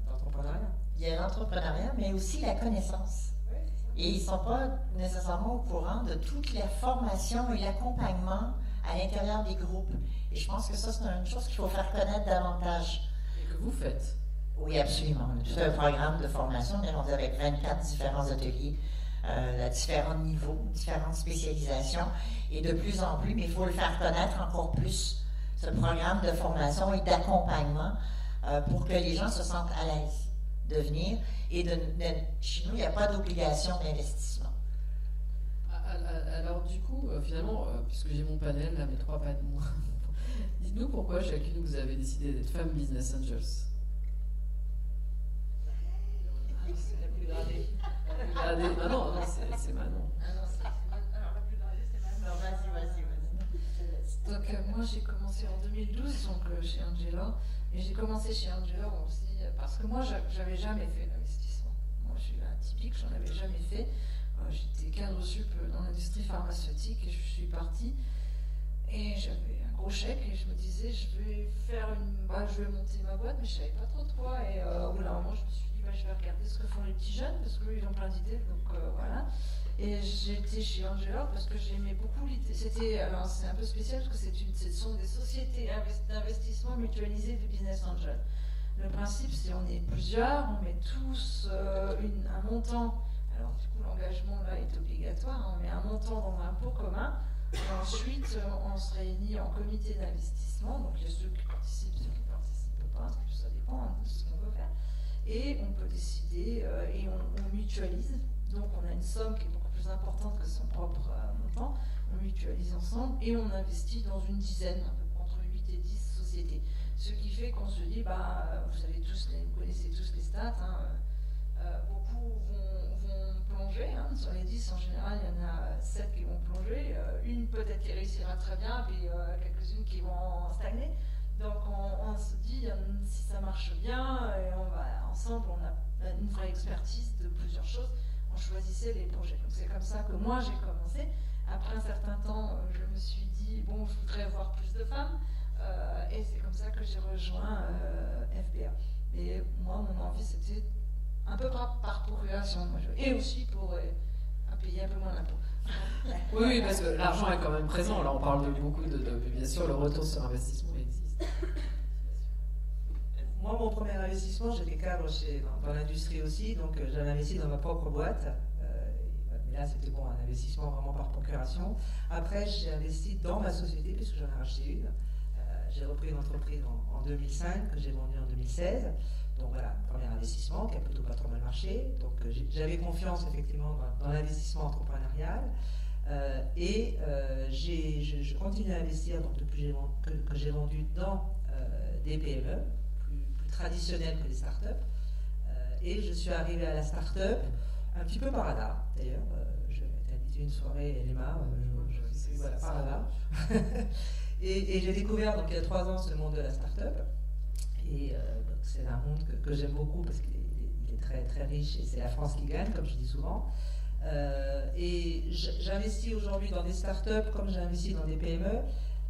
d'entrepreneuriat. Il y a l'entrepreneuriat, mais aussi la connaissance. Oui, et ils ne sont pas nécessairement au courant de toute la formation et l'accompagnement à l'intérieur des groupes. Et je pense que ça, c'est une chose qu'il faut faire connaître davantage. Et que vous faites. Oui, absolument. On a tout un programme de formation, on est avec 24 différents ateliers à différents niveaux, différentes spécialisations, et de plus en plus, mais il faut le faire connaître encore plus, ce programme de formation et d'accompagnement pour que les gens se sentent à l'aise de venir. Et chez nous, il n'y a pas d'obligation d'investissement. Alors du coup, finalement, puisque j'ai mon panel, là, mes 3 panels, dites-nous pourquoi chacune vous avez décidé d'être Femmes Business Angels. c'est la plus gradée. Ah non, c'est Manon. Alors la plus gradée, c'est Manon. Vas-y. Donc moi j'ai commencé en 2012 donc, chez Angela, et j'ai commencé chez Angela aussi parce que moi j'avais jamais fait d'investissement. Moi je suis atypique, j'en avais jamais fait. J'étais cadre sup dans l'industrie pharmaceutique et je suis partie et j'avais un gros chèque et je me disais je vais monter ma boîte, mais je savais pas trop de quoi, et au bout d'un moment je me suis dit je vais regarder ce que font les petits jeunes parce qu'eux ils ont plein d'idées, donc voilà. Et j'étais chez Angela parce que j'aimais beaucoup l'idée. C'est un peu spécial parce que ce sont des sociétés d'investissement mutualisées de business angel. Le principe, c'est on est plusieurs, on met tous un montant. Alors du coup, l'engagement là est obligatoire. On met un montant dans un pot commun. Et ensuite, on se réunit en comité d'investissement. Donc il y a ceux qui participent, ceux qui ne participent pas. Ça dépend de ce qu'on veut faire. Et on peut décider et on mutualise. Donc on a une somme qui est beaucoup plus importante que son propre montant, on mutualise ensemble et on investit dans une dizaine, entre 8 et 10 sociétés. Ce qui fait qu'on se dit, vous connaissez tous les stats, beaucoup vont plonger, sur les 10 en général il y en a 7 qui vont plonger, une peut-être qui réussira très bien, puis quelques-unes qui vont stagner. Donc on se dit, si ça marche bien, et ensemble on a une vraie expertise de plusieurs choses. On choisissait les projets. Donc c'est comme ça que moi j'ai commencé. Après un certain temps, je me suis dit, je voudrais voir plus de femmes. Et c'est comme ça que j'ai rejoint FBA. Et moi, mon envie, c'était un peu par procuration. Et aussi pour payer un peu moins d'impôts. Oui, parce que l'argent est quand même présent. Là, on parle de beaucoup bien sûr, le retour sur investissement existe. Moi, mon premier investissement, j'étais cadre dans l'industrie aussi, donc j'avais investi dans ma propre boîte. Mais là, c'était un investissement vraiment par procuration. Après, j'ai investi dans ma société, puisque j'en ai racheté une. J'ai repris une entreprise en 2005, que j'ai vendue en 2016. Donc voilà, premier investissement qui a plutôt pas trop mal marché. Donc j'avais confiance effectivement dans l'investissement entrepreneurial. Et je continue à investir donc, depuis que j'ai vendu dans des PME. Traditionnelle que les startups. Et je suis arrivée à la startup un petit peu par hasard. D'ailleurs, je m'étais invitée une soirée, Elema, voilà, par hasard. et j'ai découvert donc il y a 3 ans ce monde de la startup. Et donc, c'est un monde que j'aime beaucoup parce qu'il est très très riche et c'est la France qui gagne, comme je dis souvent. Et j'investis aujourd'hui dans des startups comme j'ai investi dans des PME.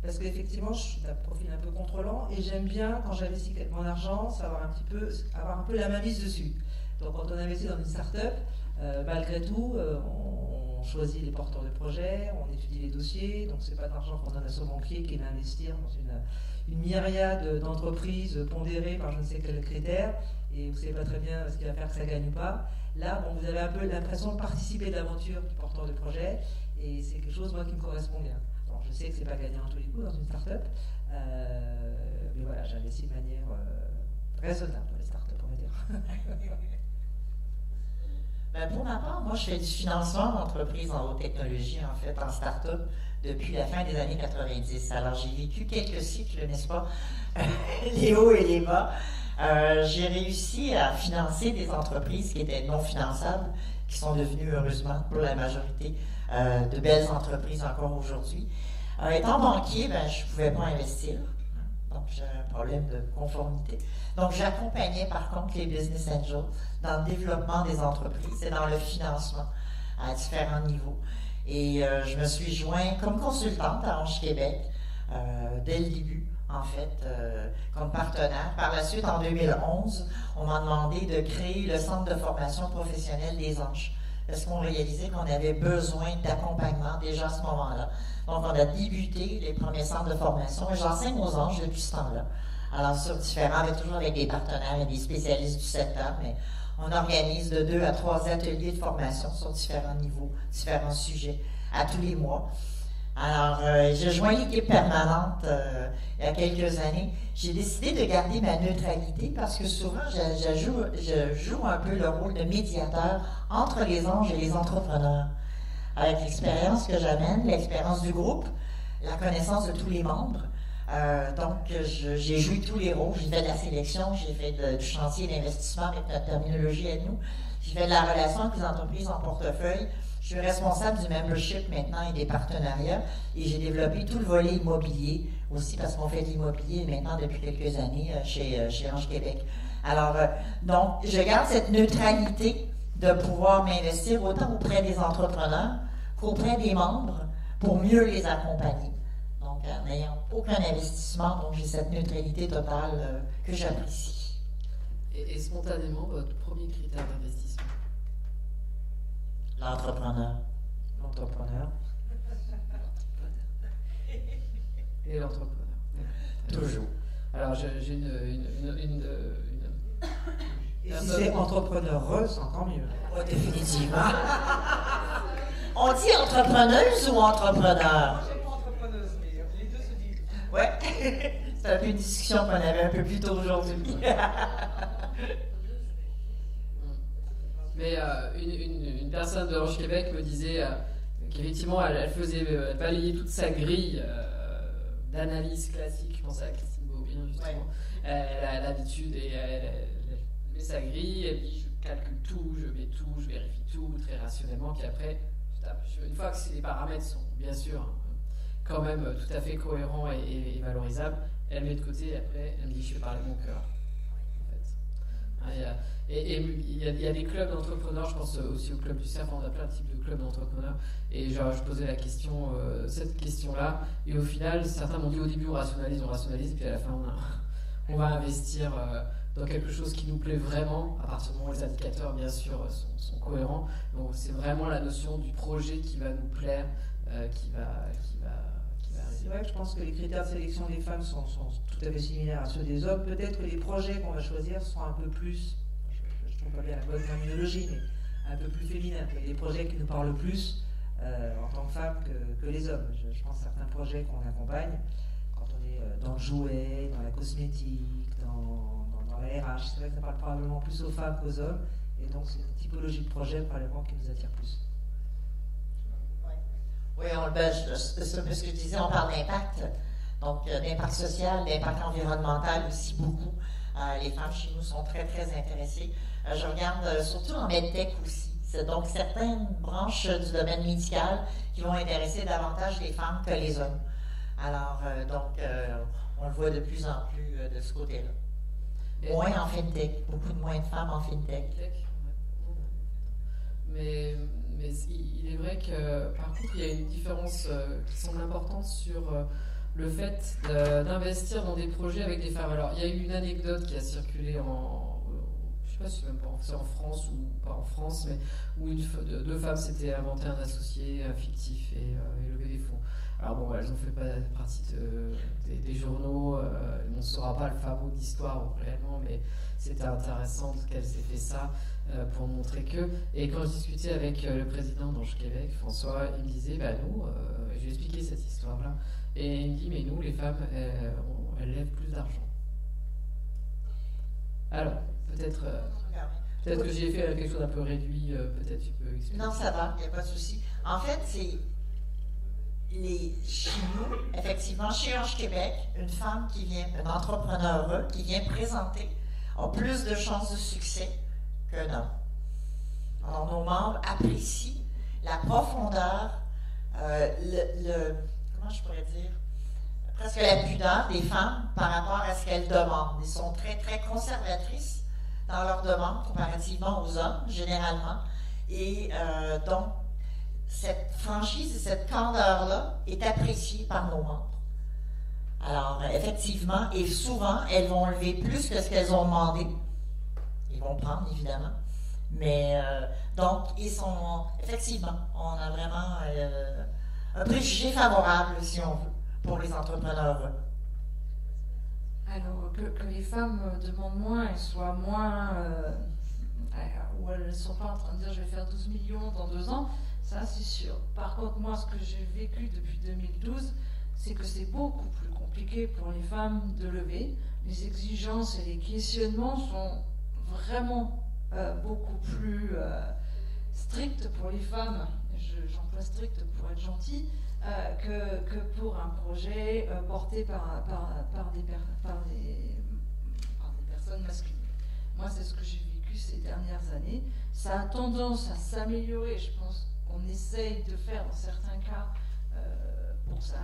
Parce qu'effectivement, je suis d'un profil un peu contrôlant et j'aime bien, quand j'investis mon argent, avoir un peu la mainmise dessus. Donc quand on investit dans une start-up, malgré tout, on choisit les porteurs de projets, on étudie les dossiers, donc c'est pas d'argent qu'on donne à son banquier qui va investir dans une myriade d'entreprises pondérées par je ne sais quels critères, et vous ne savez pas très bien ce qui va faire que ça gagne ou pas. Là, bon, vous avez un peu l'impression de participer de l'aventure du porteur de projet, et c'est quelque chose, moi, qui me correspond bien. Alors, je sais que ce n'est pas gagnant à tous les coups dans une start-up, mais voilà, j'investis de manière raisonnable dans les start-up, on va dire. Ben, pour ma part, moi, je fais du financement d'entreprises en haute technologie, en fait, en start-up, depuis la fin des années 90. Alors, j'ai vécu quelques cycles, n'est-ce pas, les hauts et les bas. J'ai réussi à financer des entreprises qui étaient non finançables, qui sont devenues, heureusement, pour la majorité, de belles entreprises encore aujourd'hui. Étant banquier, ben, je ne pouvais pas investir. Donc, j'ai un problème de conformité. Donc, j'accompagnais par contre les business angels dans le développement des entreprises et dans le financement à différents niveaux. Et je me suis joint comme consultante à Ange Québec dès le début, en fait, comme partenaire. Par la suite, en 2011, on m'a demandé de créer le Centre de formation professionnelle des Anges, parce qu'on réalisait qu'on avait besoin d'accompagnement déjà à ce moment-là. Donc, on a débuté les premiers centres de formation et j'enseigne aux Anges depuis ce temps-là. Alors, sur différents, toujours avec des partenaires et des spécialistes du secteur, mais on organise de 2 à 3 ateliers de formation sur différents niveaux, différents sujets, à tous les mois. Alors, j'ai joint l'équipe permanente il y a quelques années. J'ai décidé de garder ma neutralité parce que souvent, je joue un peu le rôle de médiateur entre les anges et les entrepreneurs. Avec l'expérience que j'amène, l'expérience du groupe, la connaissance de tous les membres. Donc, j'ai joué tous les rôles. J'ai fait de la sélection, j'ai fait du chantier d'investissement avec notre terminologie à nous. J'ai fait de la relation avec les entreprises en portefeuille. Je suis responsable du membership maintenant et des partenariats. Et j'ai développé tout le volet immobilier aussi parce qu'on fait de l'immobilier maintenant depuis quelques années chez Ange Québec. Alors, donc, je garde cette neutralité de pouvoir m'investir autant auprès des entrepreneurs qu'auprès des membres pour mieux les accompagner. Donc, en n'ayant aucun investissement, donc j'ai cette neutralité totale que j'apprécie. Et spontanément, votre premier critère d'investissement? L'entrepreneur. L'entrepreneur. Et l'entrepreneur. Toujours. Alors, j'ai une Et si c'est entrepreneur, c'est encore mieux. Oh, définitivement. On dit entrepreneuse ou entrepreneur? Je sais pas entrepreneuse, mais les deux se disent. Ouais. C'est un peu une discussion qu'on avait un peu plus tôt aujourd'hui. Mais une personne de Ange Québec me disait qu'effectivement, elle faisait balayer toute sa grille d'analyse classique. Je pense à Christine Beaubien, justement. Ouais. Elle a l'habitude et elle met sa grille, elle dit je calcule tout, je mets tout, je vérifie tout très rationnellement. Puis après, une fois que les paramètres sont bien sûr quand même tout à fait cohérents et valorisables, elle met de côté et après, elle me dit je vais parler de mon cœur. En fait. Il y a des clubs d'entrepreneurs, je pense aussi au club du CERF, on a plein de types de clubs d'entrepreneurs, et genre, je posais la question, cette question-là, et au final, certains m'ont dit au début on rationalise, puis à la fin on va investir dans quelque chose qui nous plaît vraiment, à partir du moment où les indicateurs, bien sûr, sont cohérents. Donc c'est vraiment la notion du projet qui va nous plaire, qui va arriver. C'est vrai que je pense que les critères de sélection des femmes sont tout à fait similaires à ceux des hommes. Peut-être que les projets qu'on va choisir seront un peu plus, je ne trouve pas bien la bonne terminologie, mais un peu plus féminins. Il y a des projets qui nous parlent plus en tant que femmes que les hommes. Je pense à certains projets qu'on accompagne, quand on est dans le jouet, dans la cosmétique, dans la RH. C'est vrai que ça parle probablement plus aux femmes qu'aux hommes. Et donc c'est une typologie de projet probablement qui nous attire plus. Oui, ce que je disais, on parle d'impact. Donc, d'impact social, d'impact environnemental aussi beaucoup. Les femmes chez nous sont très, très intéressées. Je regarde surtout en medtech aussi. C'est donc certaines branches du domaine médical qui vont intéresser davantage les femmes que les hommes. Alors, on le voit de plus en plus de ce côté-là. Moins en fintech, beaucoup de moins de femmes en fintech. Mais il est vrai que, par contre, il y a une différence qui semble importante sur le fait d'investir dans des projets avec des femmes. Alors, il y a eu une anecdote qui a circulé je ne sais pas si c'est même pas en France ou pas en France, mais où deux femmes s'étaient inventé un associé fictif et levé des fonds. Alors bon, elles n'ont fait pas partie des journaux, on ne saura pas le fin mot d'histoire réellement, mais c'était intéressant qu'elles aient fait ça pour montrer que. Et quand je discutais avec le président d'Ange Québec, François, il me disait, nous, je lui ai expliqué cette histoire-là, et il me dit, mais nous, les femmes, elles lèvent plus d'argent. Alors, peut-être que j'ai fait quelque chose d'un peu réduit, peut-être tu peux expliquer. Non, ça va, il n'y a pas de souci. En fait, c'est chez nous, effectivement, chez Ange Québec, une femme qui vient, un entrepreneur qui vient présenter, a plus de chances de succès qu'un homme. Alors, nos membres apprécient la profondeur, comment je pourrais dire, presque la pudeur des femmes par rapport à ce qu'elles demandent. Elles sont très, très conservatrices dans leurs demandes comparativement aux hommes, généralement. Et donc, cette franchise et cette candeur-là est appréciée par nos membres. Alors, effectivement, et souvent, elles vont lever plus que ce qu'elles ont demandé. Ils vont prendre, évidemment. Mais, donc, effectivement, on a vraiment un préjugé favorable, si on veut, pour les entrepreneurs. Alors, que les femmes demandent moins, elles soient moins... ou elles ne sont pas en train de dire « je vais faire 12 millions dans 2 ans », ça c'est sûr. Par contre, moi, ce que j'ai vécu depuis 2012, c'est que c'est beaucoup plus compliqué pour les femmes de lever. Les exigences et les questionnements sont vraiment beaucoup plus stricts pour les femmes. J'emploie strict pour être gentil. Que pour un projet porté par des personnes masculines. Moi, c'est ce que j'ai vécu ces dernières années. Ça a tendance à s'améliorer. Je pense qu'on essaye de faire, dans certains cas, pour que ça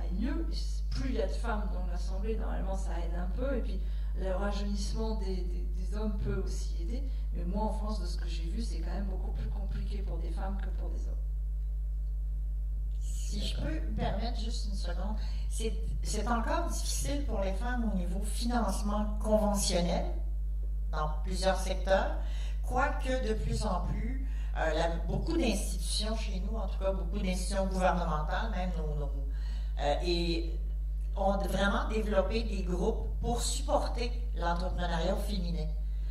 aille mieux. Plus il y a de femmes dans l'Assemblée, normalement, ça aide un peu. Et puis, le rajeunissement des hommes peut aussi aider. Mais moi, en France, de ce que j'ai vu, c'est quand même beaucoup plus compliqué pour des femmes que pour des hommes. Si je peux me permettre juste une seconde, c'est encore difficile pour les femmes au niveau financement conventionnel dans plusieurs secteurs, quoique de plus en plus, beaucoup d'institutions chez nous, en tout cas beaucoup d'institutions gouvernementales, même et ont vraiment développé des groupes pour supporter l'entrepreneuriat féminin.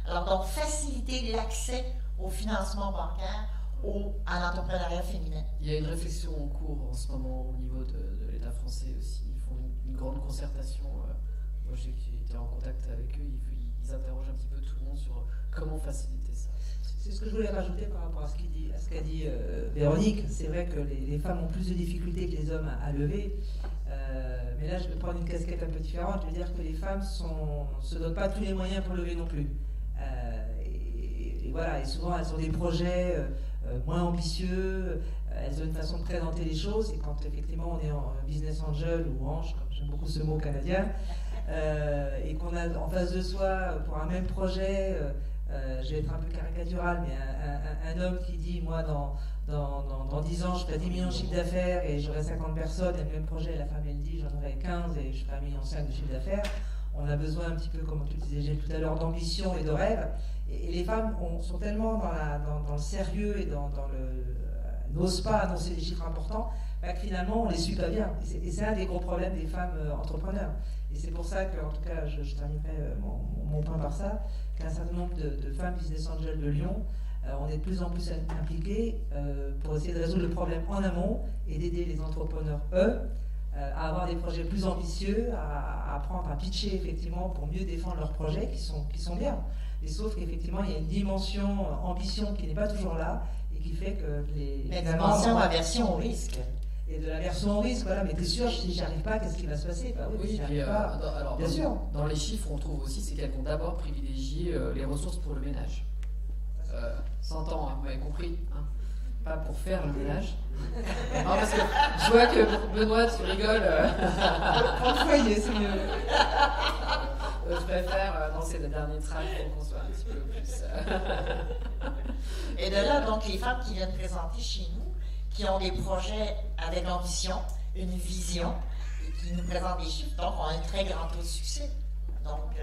Alors donc faciliter l'accès au financement bancaire à l'entrepreneuriat féminin. Il y a une réflexion en cours en ce moment au niveau de l'État français aussi. Ils font une grande concertation. Moi, j'ai été en contact avec eux. Ils interrogent un petit peu tout le monde sur comment faciliter ça. C'est ce que je voulais rajouter par rapport à ce qu'a dit Véronique. C'est vrai que les femmes ont plus de difficultés que les hommes à lever. Mais là, je vais prendre une casquette un peu différente. Je veux dire que les femmes ne se donnent pas tous les moyens pour lever non plus. Et voilà, et souvent, elles ont des projets moins ambitieux, elles ont une façon de présenter les choses, et quand effectivement on est en business angel ou ange, comme j'aime beaucoup ce mot canadien, et qu'on a en face de soi pour un même projet, je vais être un peu caricatural, mais un homme qui dit moi dans 10 ans je ferai 10 millions de chiffre d'affaires et j'aurai 50 personnes, et le même projet, la femme elle dit j'en aurai 15 et je ferai 1,5 million de chiffre d'affaires. On a besoin un petit peu, comme tu disais tout à l'heure, d'ambition et de rêve. Et les femmes sont tellement dans le sérieux et n'osent pas annoncer des chiffres importants, que finalement on les suit pas bien. Et c'est un des gros problèmes des femmes entrepreneurs. Et c'est pour ça que, en tout cas, je terminerai mon point par ça, qu'un certain nombre de femmes business angels de Lyon, on est de plus en plus impliqués pour essayer de résoudre le problème en amont et d'aider les entrepreneurs, à avoir des projets plus ambitieux, à apprendre à pitcher effectivement pour mieux défendre leurs projets qui sont bien. Et sauf qu'effectivement, il y a une dimension ambition qui n'est pas toujours là et qui fait que la dimension aversion au risque. Et de l'aversion au risque, voilà, mais t'es sûr, si j'y arrive pas, qu'est-ce qui va se passer? Oui, puis, alors, bien sûr. Dans les chiffres, on trouve aussi, c'est qu'elles vont d'abord privilégier les ressources pour le ménage. 100 ans, vous m'avez compris, hein. Pas pour faire le ménage. Non, parce que je vois que Benoît, tu rigoles. Pour le foyer, c'est mieux. Je préfère danser le dernier track pour qu'on soit un petit peu plus. Et de là, donc, les femmes qui viennent présenter chez nous, qui ont des projets avec ambition, une vision, et qui nous présentent des chiffres, donc ont un très grand taux de succès. Donc,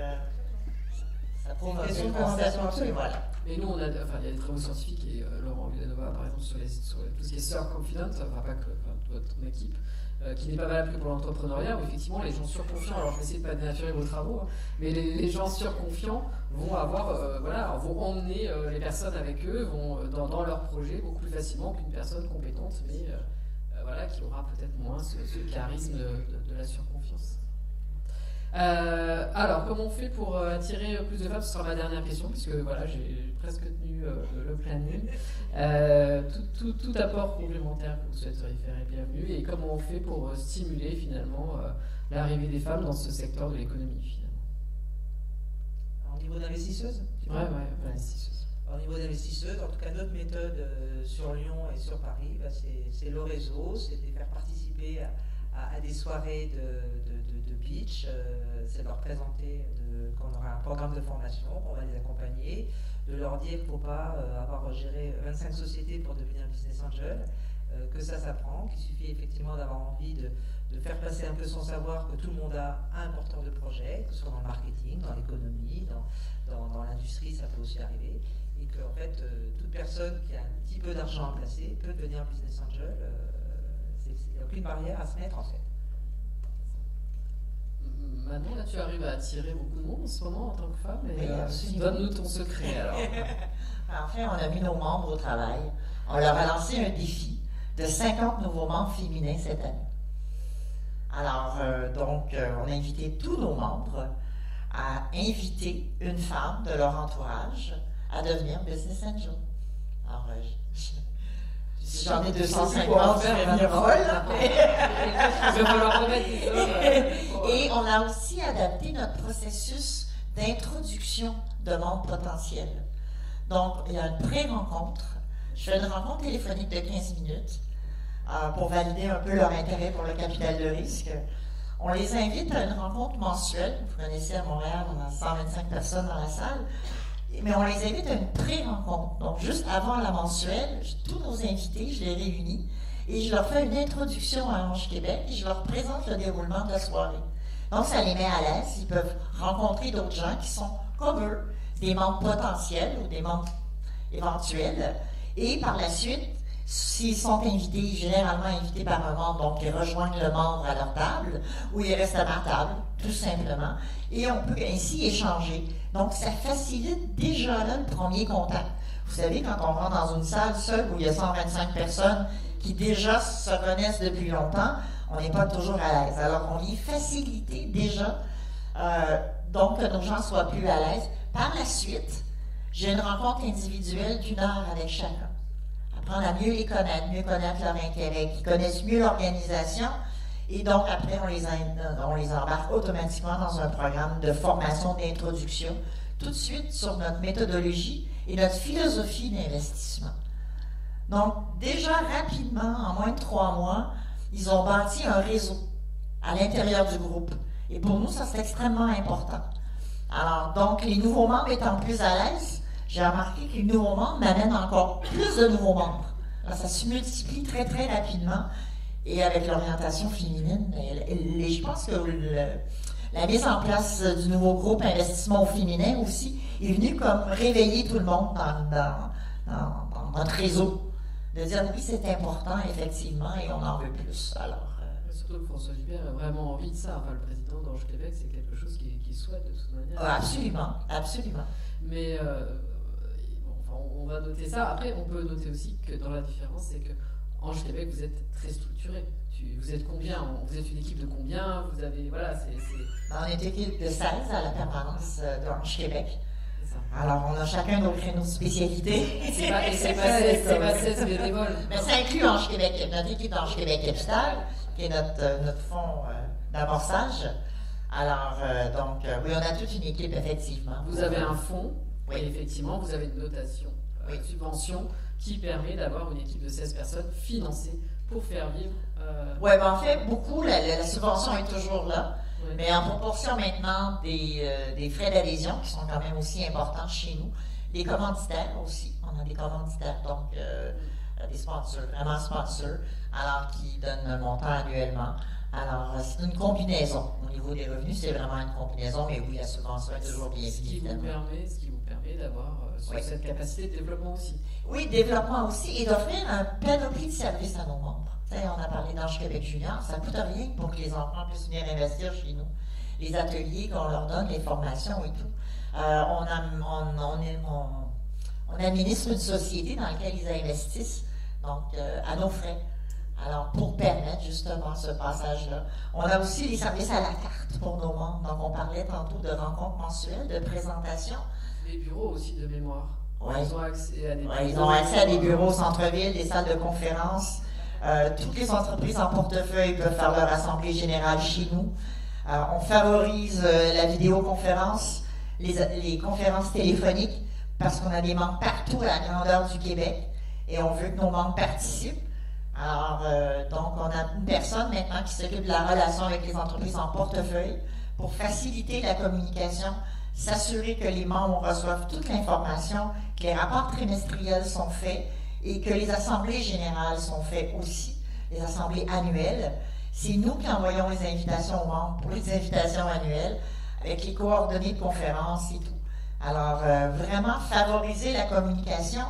Ça prouve un Question peu de le concept. présentation, absolument. Voilà. Mais nous, il y a des travaux scientifiques, et Laurent Villanova, par exemple, sur tout ce qui est Sir Confident, pas que votre équipe, qui n'est pas valable que pour l'entrepreneuriat, où effectivement les gens surconfiants, alors je vais essayer de ne pas dénaturer vos travaux, hein, mais les gens surconfiants vont avoir, vont emmener les personnes avec eux, vont dans leur projet beaucoup plus facilement qu'une personne compétente, mais qui aura peut-être moins ce charisme de la surconfiance. Alors, comment on fait pour attirer plus de femmes? Ce sera ma dernière question, puisque j'ai presque tenu le planning. Tout apport complémentaire que vous souhaiteriez faire est bienvenu. Et comment on fait pour stimuler finalement l'arrivée des femmes dans ce secteur de l'économie finalement? Au niveau d'investisseuses? Investisseuse. Au niveau d'investisseuses, en tout cas, notre méthode sur Lyon et sur Paris, c'est le réseau, c'est de les faire participer à des soirées de pitch, c'est de leur présenter qu'on aura un programme de formation, qu'on va les accompagner, de leur dire qu'il ne faut pas avoir géré 25 sociétés pour devenir business angel, que ça s'apprend, qu'il suffit effectivement d'avoir envie de faire passer un peu son savoir, que tout le monde a un porteur de projet, que ce soit dans le marketing, dans l'économie, dans l'industrie, ça peut aussi arriver, et qu'en fait, toute personne qui a un petit peu d'argent à placer peut devenir business angel. Il n'y a aucune barrière à se mettre en fait. Maintenant, là, tu arrives à attirer beaucoup de monde en ce moment en tant que femme. Oui, donne-nous ton secret alors. En fait, on a mis nos membres au travail. On leur a lancé un défi de 50 nouveaux membres féminins cette année. Alors, on a invité tous nos membres à inviter une femme de leur entourage à devenir business angel. Alors, si j'en ai 250, je vais venir folle. Je vais leur remettre des hommes. Et on a aussi adapté notre processus d'introduction de membres potentiels. Donc, il y a une pré-rencontre. Je fais une rencontre téléphonique de 15 minutes pour valider un peu leur intérêt pour le capital de risque. On les invite à une rencontre mensuelle. Vous connaissez, à Montréal, on a 125 personnes dans la salle. Mais on les invite à une pré-rencontre. Donc, juste avant la mensuelle, tous nos invités, je les réunis et je leur fais une introduction à Ange Québec et je leur présente le déroulement de la soirée. Donc, ça les met à l'aise. Ils peuvent rencontrer d'autres gens qui sont comme eux, des membres potentiels ou des membres éventuels. Et par la suite, s'ils sont invités, généralement invités par un membre, donc ils rejoignent le membre à leur table ou ils restent à ma table, tout simplement. Et on peut ainsi échanger. Donc, ça facilite déjà là le premier contact. Vous savez, quand on rentre dans une salle seule où il y a 125 personnes qui déjà se connaissent depuis longtemps, on n'est pas toujours à l'aise. Alors, on vient faciliter déjà, donc que nos gens soient plus à l'aise. Par la suite, j'ai une rencontre individuelle d'1 heure avec chacun. Apprendre à mieux les connaître, mieux connaître leur intérêt, qu'ils connaissent mieux l'organisation. Et donc, après, on les embarque automatiquement dans un programme de formation d'introduction, tout de suite sur notre méthodologie et notre philosophie d'investissement. Donc, déjà rapidement, en moins de 3 mois, ils ont bâti un réseau à l'intérieur du groupe. Et pour nous, ça, c'est extrêmement important. Alors, donc, les nouveaux membres étant plus à l'aise, j'ai remarqué que les nouveaux membres m'amènent encore plus de nouveaux membres. Alors, ça se multiplie très, très rapidement. Et avec l'orientation féminine, je pense que la mise en place du nouveau groupe investissement au féminin aussi est venue comme réveiller tout le monde dans notre réseau. De dire oui, c'est important, effectivement, et on en veut plus. Alors, surtout que François Gilbert a vraiment envie de ça. Enfin, le président d'Ange Québec, c'est quelque chose qu'il souhaite de toute manière. Absolument, absolument. Mais on va noter ça. Après, on peut noter aussi que dans la différence, c'est que Ange Québec, vous êtes très structuré. Vous êtes combien? Vous êtes une équipe de combien? Vous avez, On est une équipe de 16 à la permanence d'Ange Québec. Alors, on a chacun nos créneaux de spécialité. C'est pas 16 bénévoles. Mais ça inclut Ange Québec, notre équipe d'Ange Québec Capital, qui est notre fonds d'amorçage. Alors, oui, on a toute une équipe, effectivement. Vous avez un fonds, oui. Et effectivement, vous avez une dotation, oui. Une subvention qui permet d'avoir une équipe de 16 personnes financée pour faire vivre. Oui, ben en fait, beaucoup, la subvention est toujours là, oui. Mais en proportion maintenant des frais d'adhésion, qui sont quand même aussi importants chez nous, les commanditaires aussi, on a des commanditaires, donc des sponsors, vraiment sponsors, alors qui donnent un montant annuellement. Alors, c'est une combinaison. Au niveau des revenus, c'est vraiment une combinaison, mais oui, la subvention est toujours bien Ce qui vous permet d'avoir cette capacité de développement aussi. Oui, développement aussi, et d'offrir un panoplie de services à nos membres. T'sais, on a parlé d'Ange Québec Junior, ça ne coûte rien pour que les enfants puissent venir investir chez nous. Les ateliers qu'on leur donne, les formations et tout. On administre une société dans laquelle ils investissent, donc à nos frais. Alors, pour permettre justement ce passage-là. On a aussi les services à la carte pour nos membres. Donc, on parlait tantôt de rencontres mensuelles, de présentations. Les bureaux aussi de mémoire. Ouais. Ils ont accès à des bureaux. Ils ont accès à des bureaux au centre-ville, des salles de conférence. Toutes les entreprises en portefeuille peuvent faire leur assemblée générale chez nous. On favorise la vidéoconférence, les conférences téléphoniques, parce qu'on a des membres partout à la grandeur du Québec et on veut que nos membres participent. Alors, donc, on a une personne maintenant qui s'occupe de la relation avec les entreprises en portefeuille pour faciliter la communication, s'assurer que les membres reçoivent toute l'information, que les rapports trimestriels sont faits et que les assemblées générales sont faites aussi, les assemblées annuelles. C'est nous qui envoyons les invitations aux membres pour les invitations annuelles avec les coordonnées de conférences et tout. Alors, vraiment favoriser la communication,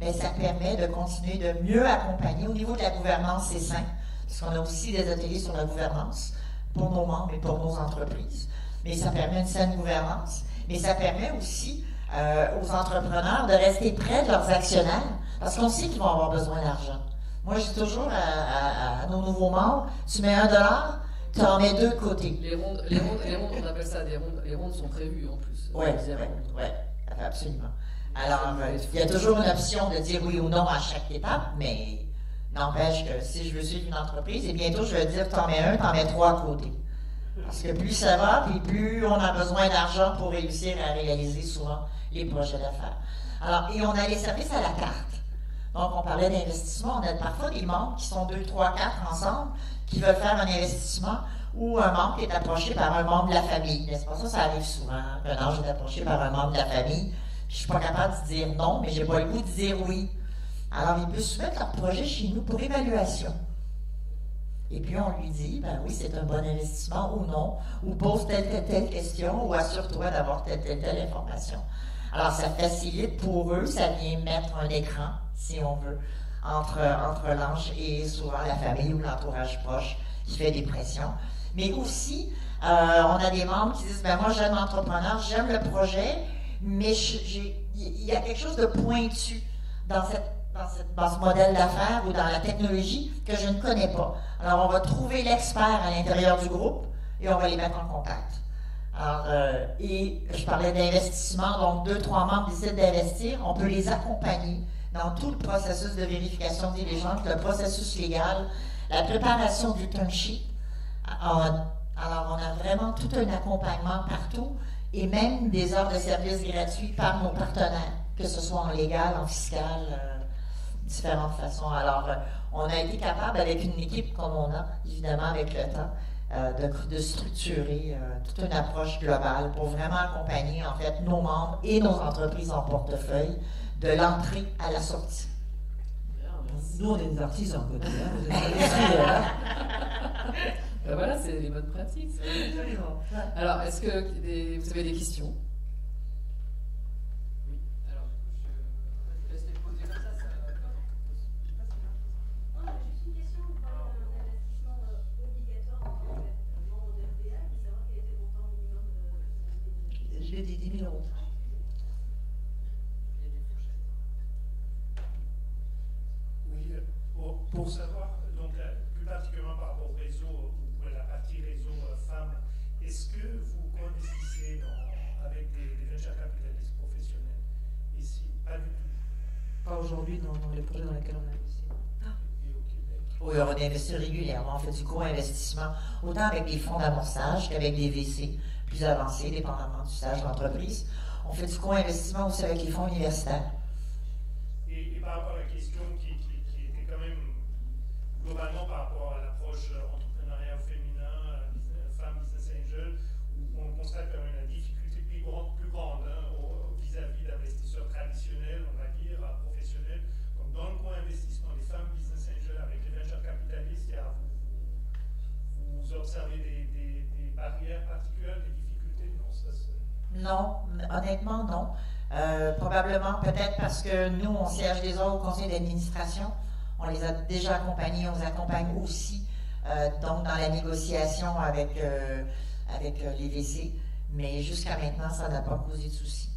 mais ça permet de continuer de mieux accompagner. Au niveau de la gouvernance, c'est simple, parce qu'on a aussi des ateliers sur la gouvernance pour nos membres et pour nos entreprises. Mais ça permet une saine gouvernance, mais ça permet aussi aux entrepreneurs de rester près de leurs actionnaires, parce qu'on sait qu'ils vont avoir besoin d'argent. Moi, je dis toujours à nos nouveaux membres, tu mets $1, tu en mets 2 de côté. Les rondes, on appelle ça des rondes. Les rondes sont prévues en plus. Oui, absolument. Alors, il y a toujours une option de dire oui ou non à chaque étape, mais n'empêche que si je veux suivre une entreprise, et bientôt je vais dire t'en mets 1, t'en mets 3 à côté. Parce que plus ça va, puis plus on a besoin d'argent pour réussir à réaliser souvent les projets d'affaires. Alors, et on a les services à la carte. Donc, on parlait d'investissement. On a parfois des membres qui sont 2, 3, 4 ensemble, qui veulent faire un investissement, ou un membre qui est approché par un membre de la famille. N'est-ce pas? Ça arrive souvent. Un ange est approché par un membre de la famille. Je ne suis pas capable de dire non, mais je n'ai pas le goût de dire oui. Alors, il peut soumettre leur projet chez nous pour évaluation. Et puis, on lui dit, ben oui, c'est un bon investissement ou non, ou pose telle question, ou assure-toi d'avoir telle information. Alors, ça facilite pour eux, ça vient mettre un écran, si on veut, entre l'ange et souvent la famille ou l'entourage proche qui fait des pressions. Mais aussi, on a des membres qui disent, ben moi, jeune entrepreneur, j'aime le projet, mais il y a quelque chose de pointu dans ce modèle d'affaires ou dans la technologie que je ne connais pas. Alors, on va trouver l'expert à l'intérieur du groupe et on va les mettre en contact. Alors, et je parlais d'investissement, donc 2, 3 membres décident d'investir, on peut les accompagner dans tout le processus de vérification diligente, le processus légal, la préparation du term sheet. Alors, on a vraiment tout un accompagnement partout et même des heures de service gratuits par nos partenaires, que ce soit en légal, en fiscal, différentes façons. Alors, on a été capable, avec une équipe comme on a, évidemment, avec le temps, de structurer toute une approche globale pour vraiment accompagner, en fait, nos membres et nos entreprises en portefeuille de l'entrée à la sortie. Nous, on est des artisans, côté. Vous êtes ben voilà, c'est les bonnes pratiques. Alors, est-ce que vous avez des questions? Oui. Alors, je laisse les poser comme ça. Non, juste une question. Vous parlez d'un investissement obligatoire en tant que membre de RPA, mais savoir quel était le montant minimum de... Je l'ai dit, 10 000 euros. Oui, pour savoir, donc plus particulièrement par rapport au réseau, ou la partie réseau femmes, est-ce que vous co-investissez avec des venture capitalistes professionnels ici? Pas du tout. Pas aujourd'hui dans les projets dans lesquels on investit. Et au Québec? Oui, on investit régulièrement. On fait du co-investissement, autant avec des fonds d'amorçage qu'avec des VC plus avancés, dépendamment du stage d'entreprise. On fait du co-investissement aussi avec les fonds universitaires. Et par rapport à la question qui était quand même globalement par rapport à l'approche entrepreneuriat féminin, femmes, business angel, où on constate quand même la difficulté plus grande vis-à-vis d'investisseurs traditionnels, on va dire, professionnels, comme dans le co-investissement des femmes business angel avec les venture capitalistes, vous Non, honnêtement, non. Probablement, peut-être parce que nous, on siège déjà au conseil d'administration. On les a déjà accompagnés, on les accompagne aussi donc dans la négociation avec les WC. Mais jusqu'à maintenant, ça n'a pas causé de soucis.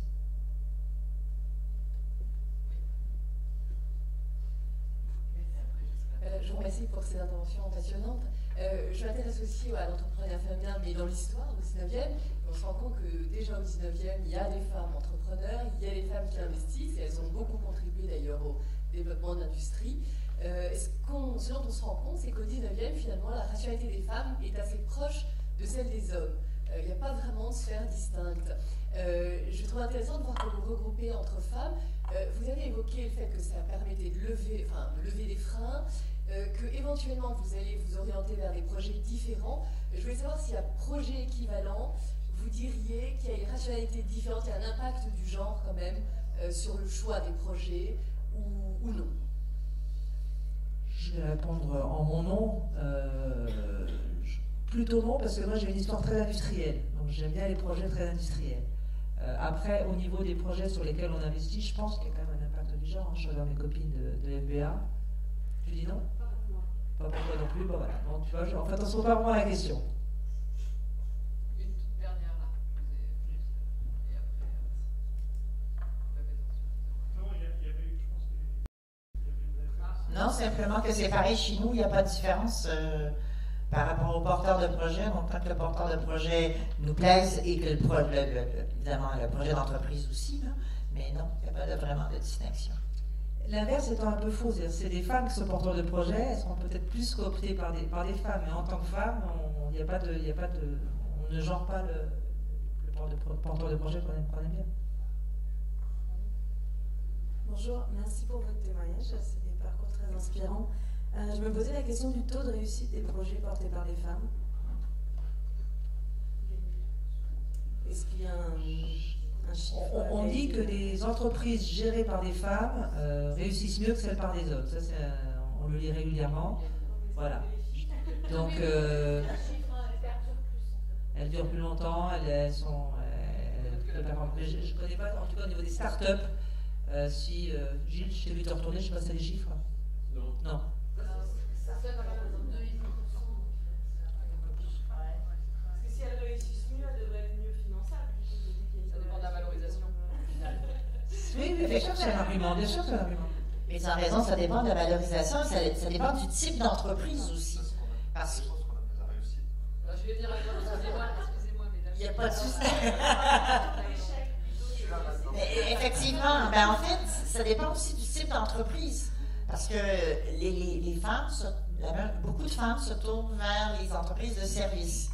Je vous remercie pour ces interventions passionnantes. Je m'intéresse aussi à l'entrepreneuriat féminin, mais dans l'histoire, au 19e. On se rend compte que déjà au 19e, il y a des femmes entrepreneurs, il y a des femmes qui investissent, et elles ont beaucoup contribué d'ailleurs au développement de l'industrie. Ce dont on se rend compte, c'est qu'au 19e, finalement, la rationalité des femmes est assez proche de celle des hommes. Il n'y a pas vraiment de sphère distincte. Je trouve intéressant de voir que vous regroupez entre femmes. Vous avez évoqué le fait que ça permettait de lever des freins, que éventuellement vous allez vous orienter vers des projets différents. Je voulais savoir s'il y a un projet équivalent, vous diriez qu'il y a une rationalité différente, il y a un impact du genre quand même sur le choix des projets ou non. Je vais répondre en mon nom. Plutôt non, parce que moi j'ai une histoire très industrielle, donc j'aime bien les projets très industriels. Après, au niveau des projets sur lesquels on investit, je pense qu'il y a quand même un impact du genre. Je regarde mes copines de MBA. Tu dis non? Pas pour toi non plus, bon voilà. Bon, tu vois, en fait, on se pose pas vraiment la question. Une toute dernière là. Et après, Non, il y avait eu, je pense qu'il y avait Non, simplement que c'est pareil chez nous, il n'y a pas de différence par rapport au porteur de projet. Donc, tant que le porteur de projet nous plaise et que évidemment le projet d'entreprise aussi, là, mais non, il n'y a pas vraiment de distinction. L'inverse étant un peu faux, c'est des femmes qui sont porteurs de projets, elles seront peut-être plus cooptées par des femmes, mais en tant que femme, on ne genre pas le porteur de projet qu'on aime bien. Bonjour, merci pour votre témoignage, c'est des parcours très inspirants. Je me posais la question du taux de réussite des projets portés par des femmes. Est-ce qu'il y a un chiffre? On dit que les entreprises gérées par des femmes réussissent mieux que celles par des hommes. Ça, on le lit régulièrement. Voilà. Donc, elles durent plus longtemps, elles performent. Mais je ne connais pas, en tout cas au niveau des startups, si Gilles, je t'ai vu te retourner, je ne sais pas si c'est les chiffres. Non. Si elles réussissent mieux, elles devraient être mieux finançables. ça dépend de la valorisation finale. Oui, bien sûr que c'est un argument, bien sûr que c'est un argument. Mais tu as raison, ça dépend de la valorisation, ça dépend du type d'entreprise aussi. Parce que Je vais dire, excusez-moi, mesdames. il n'y a pas de souci. Mais effectivement, ben en fait, ça dépend aussi du type d'entreprise. Parce que les femmes, beaucoup de femmes se tournent vers les entreprises de services.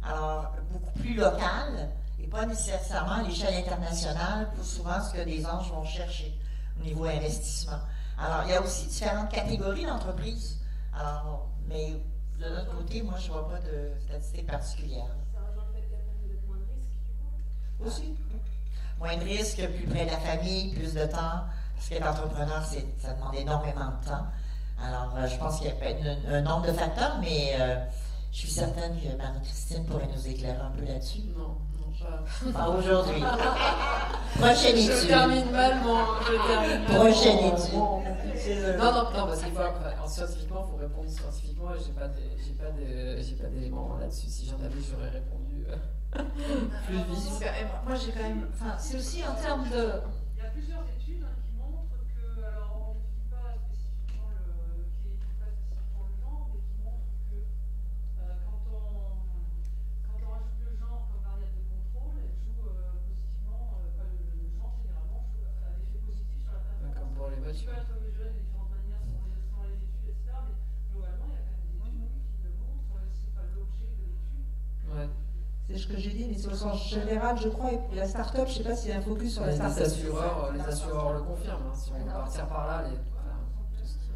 Alors, beaucoup plus locales et pas nécessairement à l'échelle internationale pour souvent ce que les anges vont chercher au niveau investissement. Alors, il y a aussi différentes catégories d'entreprises. Alors, mais de notre côté, moi, je ne vois pas de statistiques particulières. Ça rejoint le fait qu'il y a peut-être moins de risques, du coup. Aussi. Moins de risques, plus près de la famille, plus de temps. Parce qu'être entrepreneur, ça demande énormément de temps. Alors, je pense qu'il y a peut-être un nombre de facteurs, mais je suis certaine que Marie-Christine pourrait nous éclairer un peu là-dessus. Non, pas. Pas aujourd'hui. Prochaine étude. Je termine mal Prochaine étude. Non, parce qu'il faut, scientifiquement, il faut répondre scientifiquement, et j'ai pas d'éléments là-dessus. Si j'en avais, j'aurais répondu plus vite. Moi, j'ai quand même. Enfin, c'est aussi en termes de. Il y a plusieurs études qui montrent que, alors on n'étudie pas spécifiquement le genre, mais qui montrent que quand on rajoute le genre comme variable de contrôle, elle joue positivement, le genre généralement joue un effet positif sur la performance. Comme pour les Qui voitures. peut être mesuré de différentes manières selon les études, etc. Mais globalement, il y a quand même des études qui le montrent, c'est pas l'objet de l'étude. Ouais. C'est ce que j'ai dit, mais c'est au sens général, je crois. Et la start-up, je ne sais pas s'il y a un focus sur la start-up. Les assureurs le confirment. Hein, si on veut partir par là,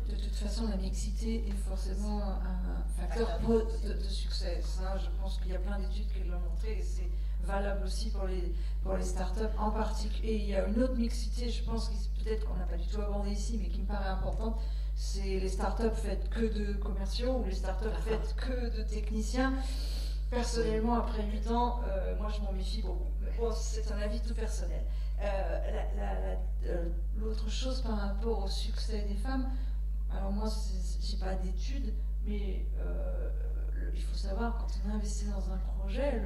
De toute façon, la mixité est forcément un facteur de succès. Ça, je pense qu'il y a plein d'études qui l'ont montré et c'est valable aussi pour les startups en particulier. Et il y a une autre mixité, je pense, peut-être qu'on n'a pas du tout abordé ici, mais qui me paraît importante, c'est les startups faites que de commerciaux ou les startups faites que de techniciens. Personnellement, après 8 ans, moi je m'en méfie beaucoup. Mais bon, c'est un avis tout personnel. L'autre chose par rapport au succès des femmes, alors moi, j'ai pas d'études, mais il faut savoir, quand on investit dans un projet,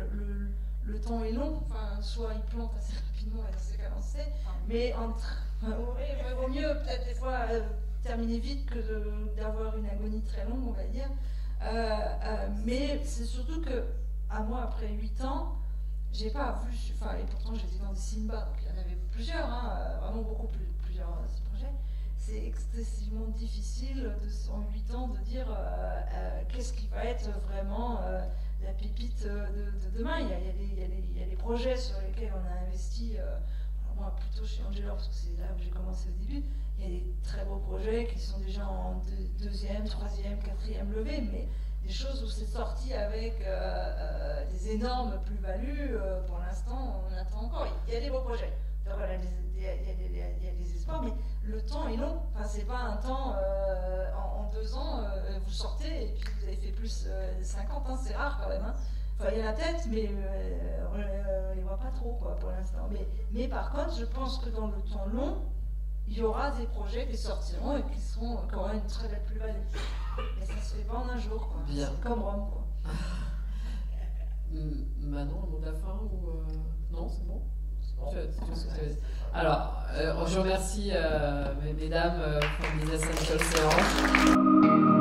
le temps est long. Enfin, soit il plante assez rapidement et c'est qu'avancer, mais il vaut mieux peut-être des fois terminer vite que d'avoir une agonie très longue, on va dire. Mais c'est surtout que, à moi, après 8 ans, j'ai pas vu, et pourtant j'étais dans des Simba, donc il y en avait plusieurs, vraiment beaucoup plusieurs projets. C'est excessivement difficile en 8 ans de dire qu'est-ce qui va être vraiment la pépite de demain. Il y a des projets sur lesquels on a investi, alors moi plutôt chez Angela, parce que c'est là où j'ai commencé au début. Il y a des très beaux projets qui sont déjà en deuxième, troisième, quatrième levée, mais des choses où c'est sorti avec des énormes plus-values, pour l'instant, on attend encore. Il y a des beaux projets. Donc, voilà, il y a des espoirs, mais le temps est long. Enfin, c'est pas un temps, en 2 ans, vous sortez et puis vous avez fait plus 50, c'est rare quand même. Enfin, il y a la tête, mais on ne les voit pas trop, quoi, pour l'instant. Mais par contre, je pense que dans le temps long, il y aura des projets qui sortiront et qui seront quand même une très belle plus-value. Mais ça se fait pas en un jour, quoi. Bien. C'est comme Rome, quoi. Manon, le mot de la fin ou non, c'est bon. Alors, je remercie mesdames, Business Angels Séance.